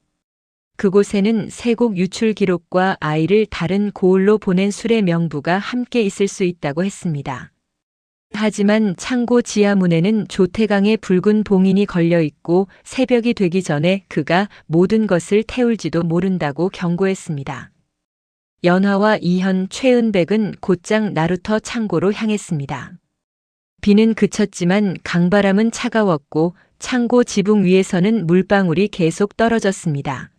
그곳에는 세곡 유출 기록과 아이를 다른 고을로 보낸 술의 명부가 함께 있을 수 있다고 했습니다. 하지만 창고 지하문에는 조태강의 붉은 봉인이 걸려 있고 새벽이 되기 전에 그가 모든 것을 태울지도 모른다고 경고했습니다. 연화와 이현, 최은백은 곧장 나루터 창고로 향했습니다. 비는 그쳤지만 강바람은 차가웠고 창고 지붕 위에서는 물방울이 계속 떨어졌습니다.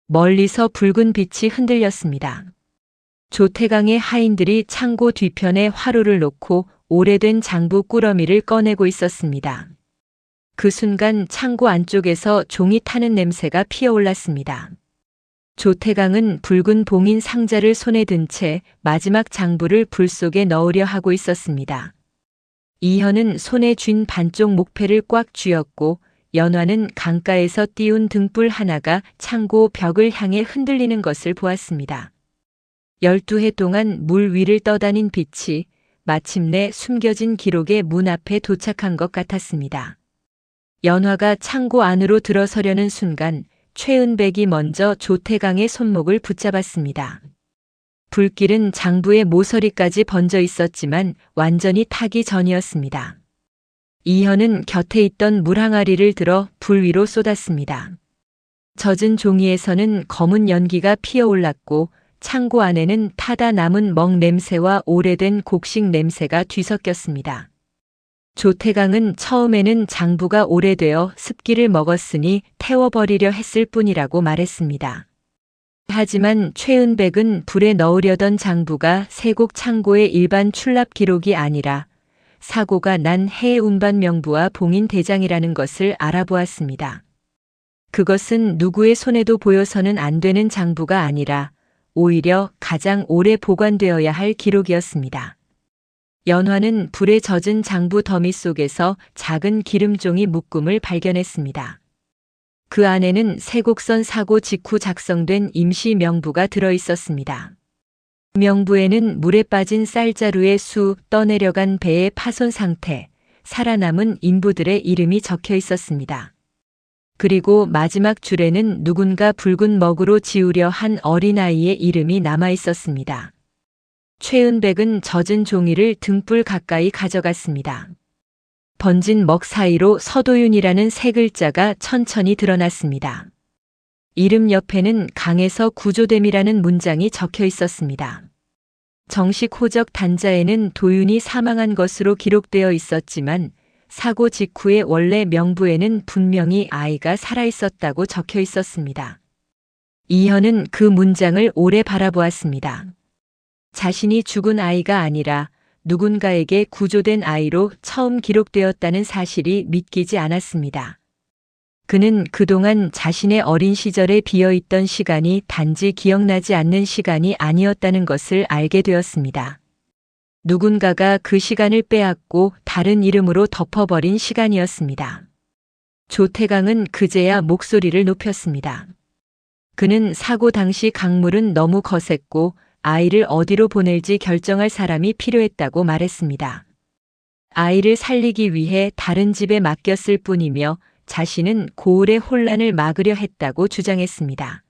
멀리서 붉은 빛이 흔들렸습니다. 조태강의 하인들이 창고 뒤편에 화로를 놓고 오래된 장부 꾸러미를 꺼내고 있었습니다. 그 순간 창고 안쪽에서 종이 타는 냄새가 피어올랐습니다. 조태강은 붉은 봉인 상자를 손에 든 채 마지막 장부를 불 속에 넣으려 하고 있었습니다. 이현은 손에 쥔 반쪽 목패를 꽉 쥐었고 연화는 강가에서 띄운 등불 하나가 창고 벽을 향해 흔들리는 것을 보았습니다. 12해 동안 물 위를 떠다닌 빛이 마침내 숨겨진 기록의 문 앞에 도착한 것 같았습니다. 연화가 창고 안으로 들어서려는 순간 최은백이 먼저 조태강의 손목을 붙잡았습니다. 불길은 장부의 모서리까지 번져 있었지만 완전히 타기 전이었습니다. 이현은 곁에 있던 물항아리를 들어 불 위로 쏟았습니다. 젖은 종이에서는 검은 연기가 피어올랐고 창고 안에는 타다 남은 먹 냄새와 오래된 곡식 냄새가 뒤섞였습니다. 조태강은 처음에는 장부가 오래되어 습기를 먹었으니 태워버리려 했을 뿐이라고 말했습니다. 하지만 최은백은 불에 넣으려던 장부가 세곡 창고의 일반 출납 기록이 아니라 사고가 난 해 운반 명부와 봉인 대장이라는 것을 알아보았습니다. 그것은 누구의 손에도 보여서는 안 되는 장부가 아니라 오히려 가장 오래 보관되어야 할 기록이었습니다. 연화는 불에 젖은 장부 더미 속에서 작은 기름종이 묶음을 발견했습니다. 그 안에는 세곡선 사고 직후 작성된 임시 명부가 들어 있었습니다. 명부에는 물에 빠진 쌀자루의 수, 떠내려간 배의 파손 상태, 살아남은 인부들의 이름이 적혀 있었습니다. 그리고 마지막 줄에는 누군가 붉은 먹으로 지우려 한 어린아이의 이름이 남아 있었습니다. 최은백은 젖은 종이를 등불 가까이 가져갔습니다. 번진 먹 사이로 서도윤이라는 세 글자가 천천히 드러났습니다. 이름 옆에는 강에서 구조됨이라는 문장이 적혀 있었습니다. 정식 호적 단자에는 도윤이 사망한 것으로 기록되어 있었지만 사고 직후의 원래 명부에는 분명히 아이가 살아있었다고 적혀 있었습니다. 이현은 그 문장을 오래 바라보았습니다. 자신이 죽은 아이가 아니라 누군가에게 구조된 아이로 처음 기록되었다는 사실이 믿기지 않았습니다. 그는 그동안 자신의 어린 시절에 비어있던 시간이 단지 기억나지 않는 시간이 아니었다는 것을 알게 되었습니다. 누군가가 그 시간을 빼앗고 다른 이름으로 덮어버린 시간이었습니다. 조태강은 그제야 목소리를 높였습니다. 그는 사고 당시 강물은 너무 거셌고 아이를 어디로 보낼지 결정할 사람이 필요했다고 말했습니다. 아이를 살리기 위해 다른 집에 맡겼을 뿐이며 자신은 고을의 혼란을 막으려 했다고 주장했습니다.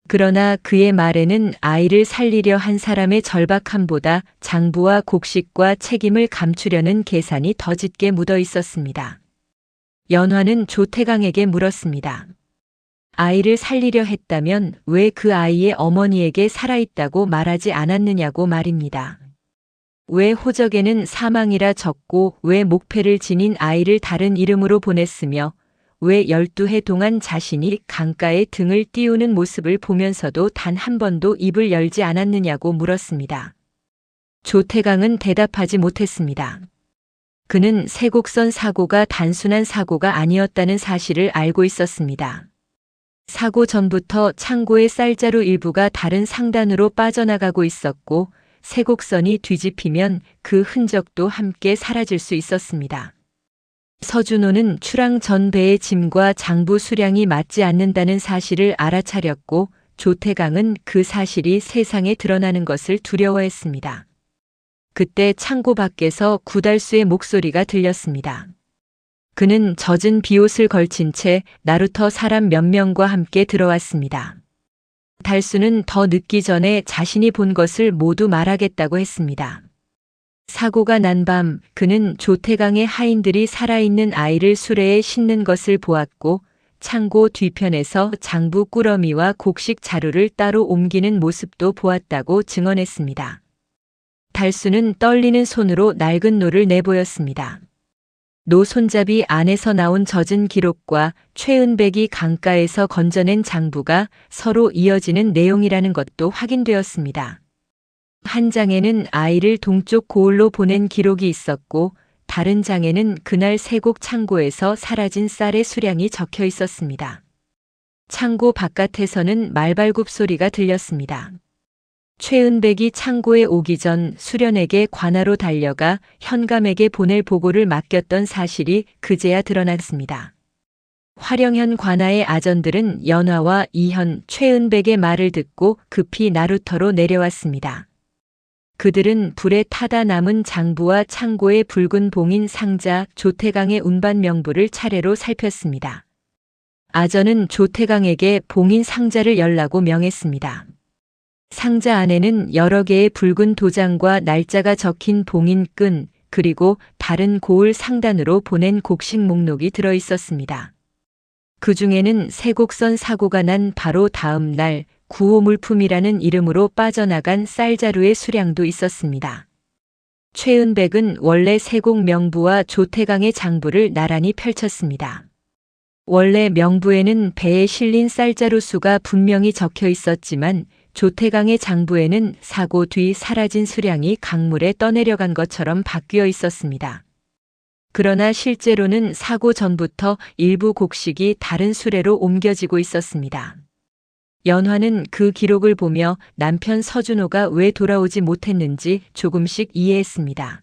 그러나 그의 말에는 아이를 살리려 한 사람의 절박함보다 장부와 곡식과 책임을 감추려는 계산이 더 짙게 묻어 있었습니다. 연화는 조태강에게 물었습니다. 아이를 살리려 했다면 왜 그 아이의 어머니에게 살아있다고 말하지 않았느냐고 말입니다. 왜 호적에는 사망이라 적고 왜 목패를 지닌 아이를 다른 이름으로 보냈으며 왜 12해 동안 자신이 강가에 등을 띄우는 모습을 보면서도 단 한 번도 입을 열지 않았느냐고 물었습니다. 조태강은 대답하지 못했습니다. 그는 세곡선 사고가 단순한 사고가 아니었다는 사실을 알고 있었습니다. 사고 전부터 창고의 쌀자루 일부가 다른 상단으로 빠져나가고 있었고 세곡선이 뒤집히면 그 흔적도 함께 사라질 수 있었습니다. 서준호는 출항 전 배의 짐과 장부 수량이 맞지 않는다는 사실을 알아차렸고 조태강은 그 사실이 세상에 드러나는 것을 두려워했습니다. 그때 창고 밖에서 구달수의 목소리가 들렸습니다. 그는 젖은 비옷을 걸친 채 나루터 사람 몇 명과 함께 들어왔습니다. 달수는 더 늦기 전에 자신이 본 것을 모두 말하겠다고 했습니다. 사고가 난 밤 그는 조태강의 하인들이 살아있는 아이를 수레에 싣는 것을 보았고 창고 뒤편에서 장부 꾸러미와 곡식 자루를 따로 옮기는 모습도 보았다고 증언했습니다. 달수는 떨리는 손으로 낡은 노를 내보였습니다. 노 손잡이 안에서 나온 젖은 기록과 최은백이 강가에서 건져낸 장부가 서로 이어지는 내용이라는 것도 확인되었습니다. 한 장에는 아이를 동쪽 고을로 보낸 기록이 있었고 다른 장에는 그날 세곡 창고에서 사라진 쌀의 수량이 적혀 있었습니다. 창고 바깥에서는 말발굽 소리가 들렸습니다. 최은백이 창고에 오기 전 수련에게 관하로 달려가 현감에게 보낼 보고를 맡겼던 사실이 그제야 드러났습니다. 화령현 관아의 아전들은 연화와 이현, 최은백의 말을 듣고 급히 나루터로 내려왔습니다. 그들은 불에 타다 남은 장부와 창고의 붉은 봉인 상자, 조태강의 운반 명부를 차례로 살폈습니다. 아전은 조태강에게 봉인 상자를 열라고 명했습니다. 상자 안에는 여러 개의 붉은 도장과 날짜가 적힌 봉인끈, 그리고 다른 고을 상단으로 보낸 곡식 목록이 들어 있었습니다. 그 중에는 세곡선 사고가 난 바로 다음 날 구호 물품이라는 이름으로 빠져나간 쌀자루의 수량도 있었습니다. 최은백은 원래 세곡 명부와 조태강의 장부를 나란히 펼쳤습니다. 원래 명부에는 배에 실린 쌀자루 수가 분명히 적혀 있었지만 조태강의 장부에는 사고 뒤 사라진 수량이 강물에 떠내려간 것처럼 바뀌어 있었습니다. 그러나 실제로는 사고 전부터 일부 곡식이 다른 수레로 옮겨지고 있었습니다. 연화는 그 기록을 보며 남편 서준호가 왜 돌아오지 못했는지 조금씩 이해했습니다.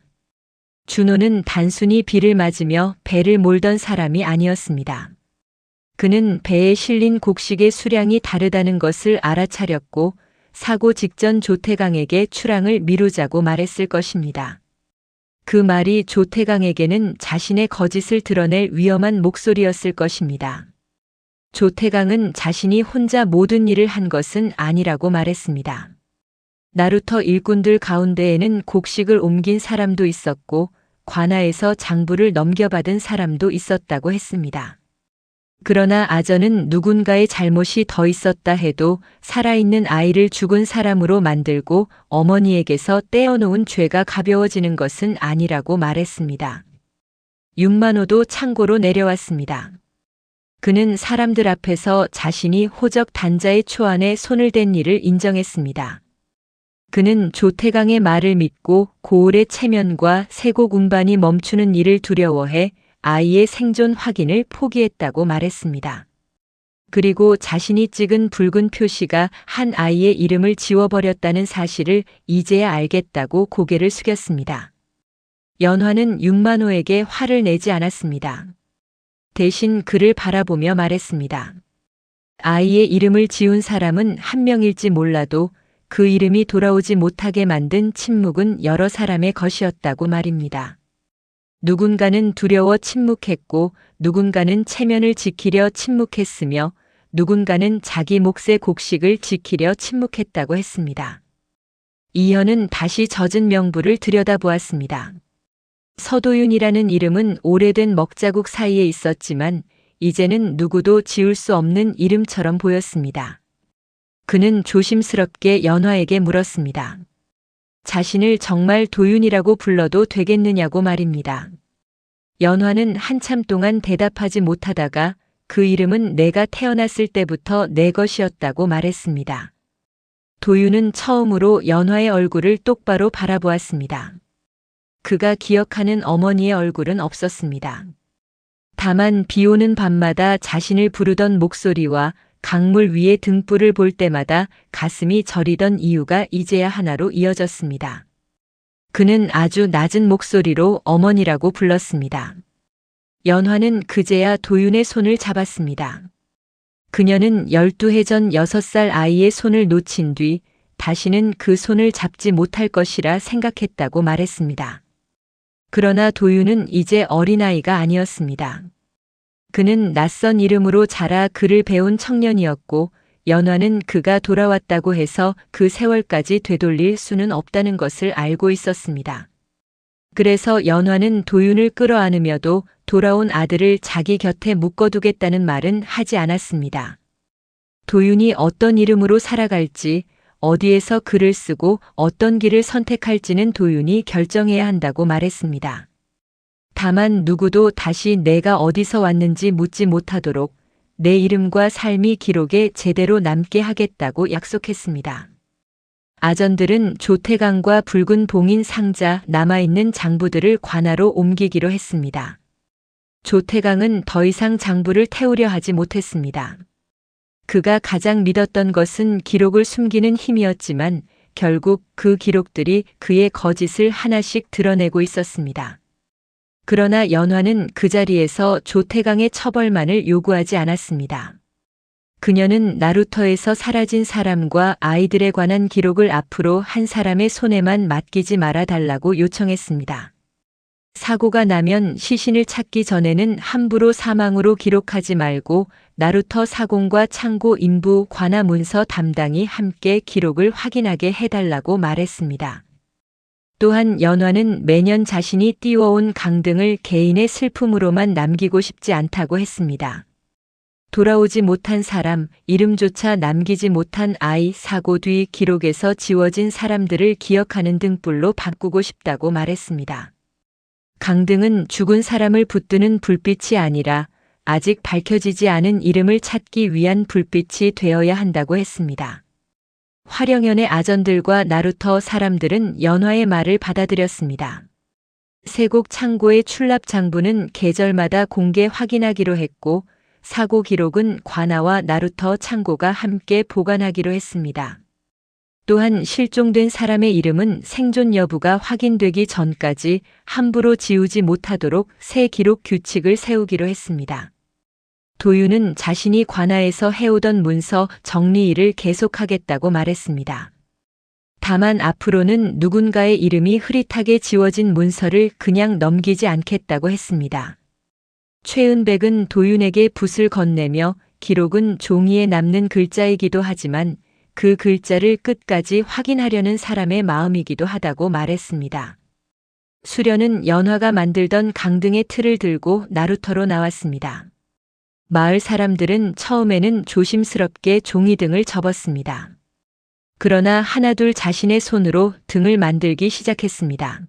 준호는 단순히 비를 맞으며 배를 몰던 사람이 아니었습니다. 그는 배에 실린 곡식의 수량이 다르다는 것을 알아차렸고 사고 직전 조태강에게 출항을 미루자고 말했을 것입니다. 그 말이 조태강에게는 자신의 거짓을 드러낼 위험한 목소리였을 것입니다. 조태강은 자신이 혼자 모든 일을 한 것은 아니라고 말했습니다. 나루터 일꾼들 가운데에는 곡식을 옮긴 사람도 있었고 관아에서 장부를 넘겨받은 사람도 있었다고 했습니다. 그러나 아전은 누군가의 잘못이 더 있었다 해도 살아있는 아이를 죽은 사람으로 만들고 어머니에게서 떼어놓은 죄가 가벼워지는 것은 아니라고 말했습니다. 윤만호도 창고로 내려왔습니다. 그는 사람들 앞에서 자신이 호적 단자의 초안에 손을 댄 일을 인정했습니다. 그는 조태강의 말을 믿고 고을의 체면과 세곡 운반이 멈추는 일을 두려워해 아이의 생존 확인을 포기했다고 말했습니다. 그리고 자신이 찍은 붉은 표시가 한 아이의 이름을 지워버렸다는 사실을 이제야 알겠다고 고개를 숙였습니다. 연화는 윤만호에게 화를 내지 않았습니다. 대신 그를 바라보며 말했습니다. 아이의 이름을 지운 사람은 한 명일지 몰라도 그 이름이 돌아오지 못하게 만든 침묵은 여러 사람의 것이었다고 말입니다. 누군가는 두려워 침묵했고 누군가는 체면을 지키려 침묵했으며 누군가는 자기 몫의 곡식을 지키려 침묵했다고 했습니다. 이현은 다시 젖은 명부를 들여다보았습니다. 서도윤이라는 이름은 오래된 먹자국 사이에 있었지만 이제는 누구도 지울 수 없는 이름처럼 보였습니다. 그는 조심스럽게 연화에게 물었습니다. 자신을 정말 도윤이라고 불러도 되겠느냐고 말입니다. 연화는 한참 동안 대답하지 못하다가 그 이름은 내가 태어났을 때부터 내 것이었다고 말했습니다. 도윤은 처음으로 연화의 얼굴을 똑바로 바라보았습니다. 그가 기억하는 어머니의 얼굴은 없었습니다. 다만 비 오는 밤마다 자신을 부르던 목소리와 강물 위의 등불을 볼 때마다 가슴이 저리던 이유가 이제야 하나로 이어졌습니다. 그는 아주 낮은 목소리로 어머니라고 불렀습니다. 연화는 그제야 도윤의 손을 잡았습니다. 그녀는 12해 전 6살 아이의 손을 놓친 뒤 다시는 그 손을 잡지 못할 것이라 생각했다고 말했습니다. 그러나 도윤은 이제 어린아이가 아니었습니다. 그는 낯선 이름으로 자라 글을 배운 청년이었고 연화는 그가 돌아왔다고 해서 그 세월까지 되돌릴 수는 없다는 것을 알고 있었습니다. 그래서 연화는 도윤을 끌어안으며도 돌아온 아들을 자기 곁에 묶어두겠다는 말은 하지 않았습니다. 도윤이 어떤 이름으로 살아갈지, 어디에서 글을 쓰고 어떤 길을 선택할지는 도윤이 결정해야 한다고 말했습니다. 다만 누구도 다시 내가 어디서 왔는지 묻지 못하도록 내 이름과 삶이 기록에 제대로 남게 하겠다고 약속했습니다. 아전들은 조태강과 붉은 봉인 상자 남아있는 장부들을 관아로 옮기기로 했습니다. 조태강은 더 이상 장부를 태우려 하지 못했습니다. 그가 가장 믿었던 것은 기록을 숨기는 힘이었지만 결국 그 기록들이 그의 거짓을 하나씩 드러내고 있었습니다. 그러나 연화는 그 자리에서 조태강의 처벌만을 요구하지 않았습니다. 그녀는 나루터에서 사라진 사람과 아이들에 관한 기록을 앞으로 한 사람의 손에만 맡기지 말아 달라고 요청했습니다. 사고가 나면 시신을 찾기 전에는 함부로 사망으로 기록하지 말고 나루터 사공과 창고 인부 관아 문서 담당이 함께 기록을 확인하게 해달라고 말했습니다. 또한 연화는 매년 자신이 띄워온 강등을 개인의 슬픔으로만 남기고 싶지 않다고 했습니다. 돌아오지 못한 사람, 이름조차 남기지 못한 아이, 사고 뒤 기록에서 지워진 사람들을 기억하는 등불로 바꾸고 싶다고 말했습니다. 강등은 죽은 사람을 붙드는 불빛이 아니라 아직 밝혀지지 않은 이름을 찾기 위한 불빛이 되어야 한다고 했습니다. 화령연의 아전들과 나루터 사람들은 연화의 말을 받아들였습니다. 세곡 창고의 출납 장부는 계절마다 공개 확인하기로 했고 사고 기록은 관아와 나루터 창고가 함께 보관하기로 했습니다. 또한 실종된 사람의 이름은 생존 여부가 확인되기 전까지 함부로 지우지 못하도록 새 기록 규칙을 세우기로 했습니다. 도윤은 자신이 관아에서 해오던 문서 정리 일을 계속하겠다고 말했습니다. 다만 앞으로는 누군가의 이름이 흐릿하게 지워진 문서를 그냥 넘기지 않겠다고 했습니다. 최은백은 도윤에게 붓을 건네며 기록은 종이에 남는 글자이기도 하지만 그 글자를 끝까지 확인하려는 사람의 마음이기도 하다고 말했습니다. 수련은 연화가 만들던 강등의 틀을 들고 나루터로 나왔습니다. 마을 사람들은 처음에는 조심스럽게 종이 등을 접었습니다. 그러나 하나둘 자신의 손으로 등을 만들기 시작했습니다.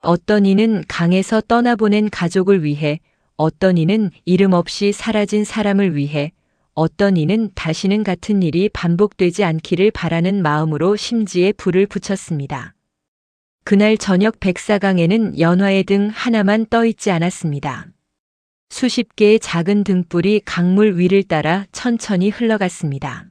어떤 이는 강에서 떠나보낸 가족을 위해, 어떤 이는 이름 없이 사라진 사람을 위해, 어떤 이는 다시는 같은 일이 반복되지 않기를 바라는 마음으로 심지에 불을 붙였습니다. 그날 저녁 백사강에는 연화의 등 하나만 떠 있지 않았습니다. 수십 개의 작은 등불이 강물 위를 따라 천천히 흘러갔습니다.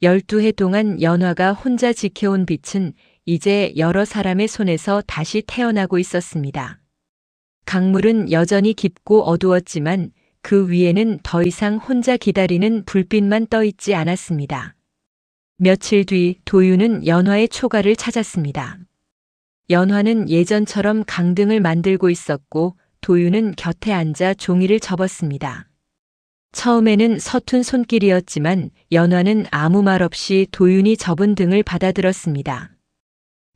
12해 동안 연화가 혼자 지켜온 빛은 이제 여러 사람의 손에서 다시 태어나고 있었습니다. 강물은 여전히 깊고 어두웠지만 그 위에는 더 이상 혼자 기다리는 불빛만 떠 있지 않았습니다. 며칠 뒤 도윤은 연화의 초가를 찾았습니다. 연화는 예전처럼 강등을 만들고 있었고 도윤은 곁에 앉아 종이를 접었습니다. 처음에는 서툰 손길이었지만 연화는 아무 말 없이 도윤이 접은 등을 받아들었습니다.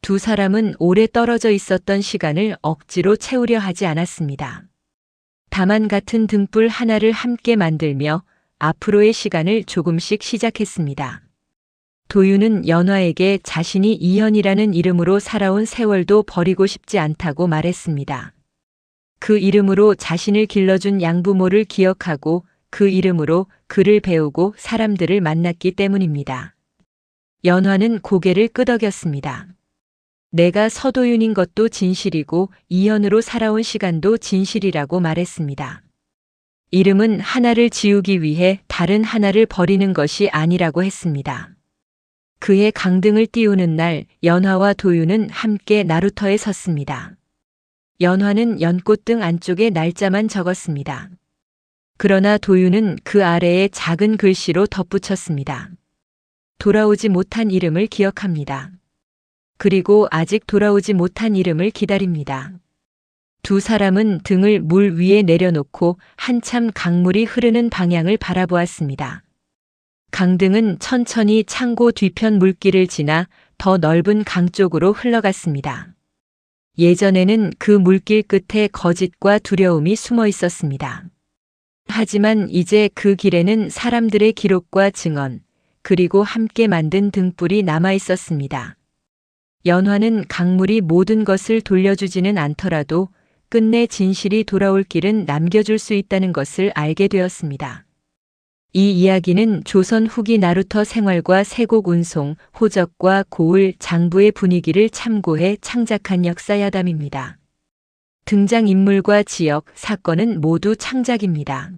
두 사람은 오래 떨어져 있었던 시간을 억지로 채우려 하지 않았습니다. 다만 같은 등불 하나를 함께 만들며 앞으로의 시간을 조금씩 시작했습니다. 도윤은 연화에게 자신이 이현이라는 이름으로 살아온 세월도 버리고 싶지 않다고 말했습니다. 그 이름으로 자신을 길러준 양부모를 기억하고 그 이름으로 글을 배우고 사람들을 만났기 때문입니다. 연화는 고개를 끄덕였습니다. 내가 서도윤인 것도 진실이고 이현으로 살아온 시간도 진실이라고 말했습니다. 이름은 하나를 지우기 위해 다른 하나를 버리는 것이 아니라고 했습니다. 그의 강등을 띄우는 날 연화와 도윤은 함께 나루터에 섰습니다. 연화는 연꽃등 안쪽에 날짜만 적었습니다. 그러나 도윤은 그 아래에 작은 글씨로 덧붙였습니다. 돌아오지 못한 이름을 기억합니다. 그리고 아직 돌아오지 못한 이름을 기다립니다. 두 사람은 등을 물 위에 내려놓고 한참 강물이 흐르는 방향을 바라보았습니다. 강등은 천천히 창고 뒤편 물길을 지나 더 넓은 강 쪽으로 흘러갔습니다. 예전에는 그 물길 끝에 거짓과 두려움이 숨어 있었습니다. 하지만 이제 그 길에는 사람들의 기록과 증언, 그리고 함께 만든 등불이 남아 있었습니다. 연화는 강물이 모든 것을 돌려주지는 않더라도 끝내 진실이 돌아올 길은 남겨줄 수 있다는 것을 알게 되었습니다. 이 이야기는 조선 후기 나루터 생활과 세곡 운송, 호적과 고을, 장부의 분위기를 참고해 창작한 역사야담입니다. 등장인물과 지역, 사건은 모두 창작입니다.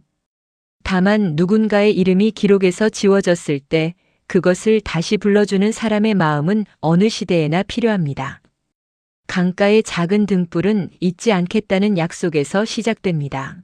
다만 누군가의 이름이 기록에서 지워졌을 때 그것을 다시 불러주는 사람의 마음은 어느 시대에나 필요합니다. 강가의 작은 등불은 잊지 않겠다는 약속에서 시작됩니다.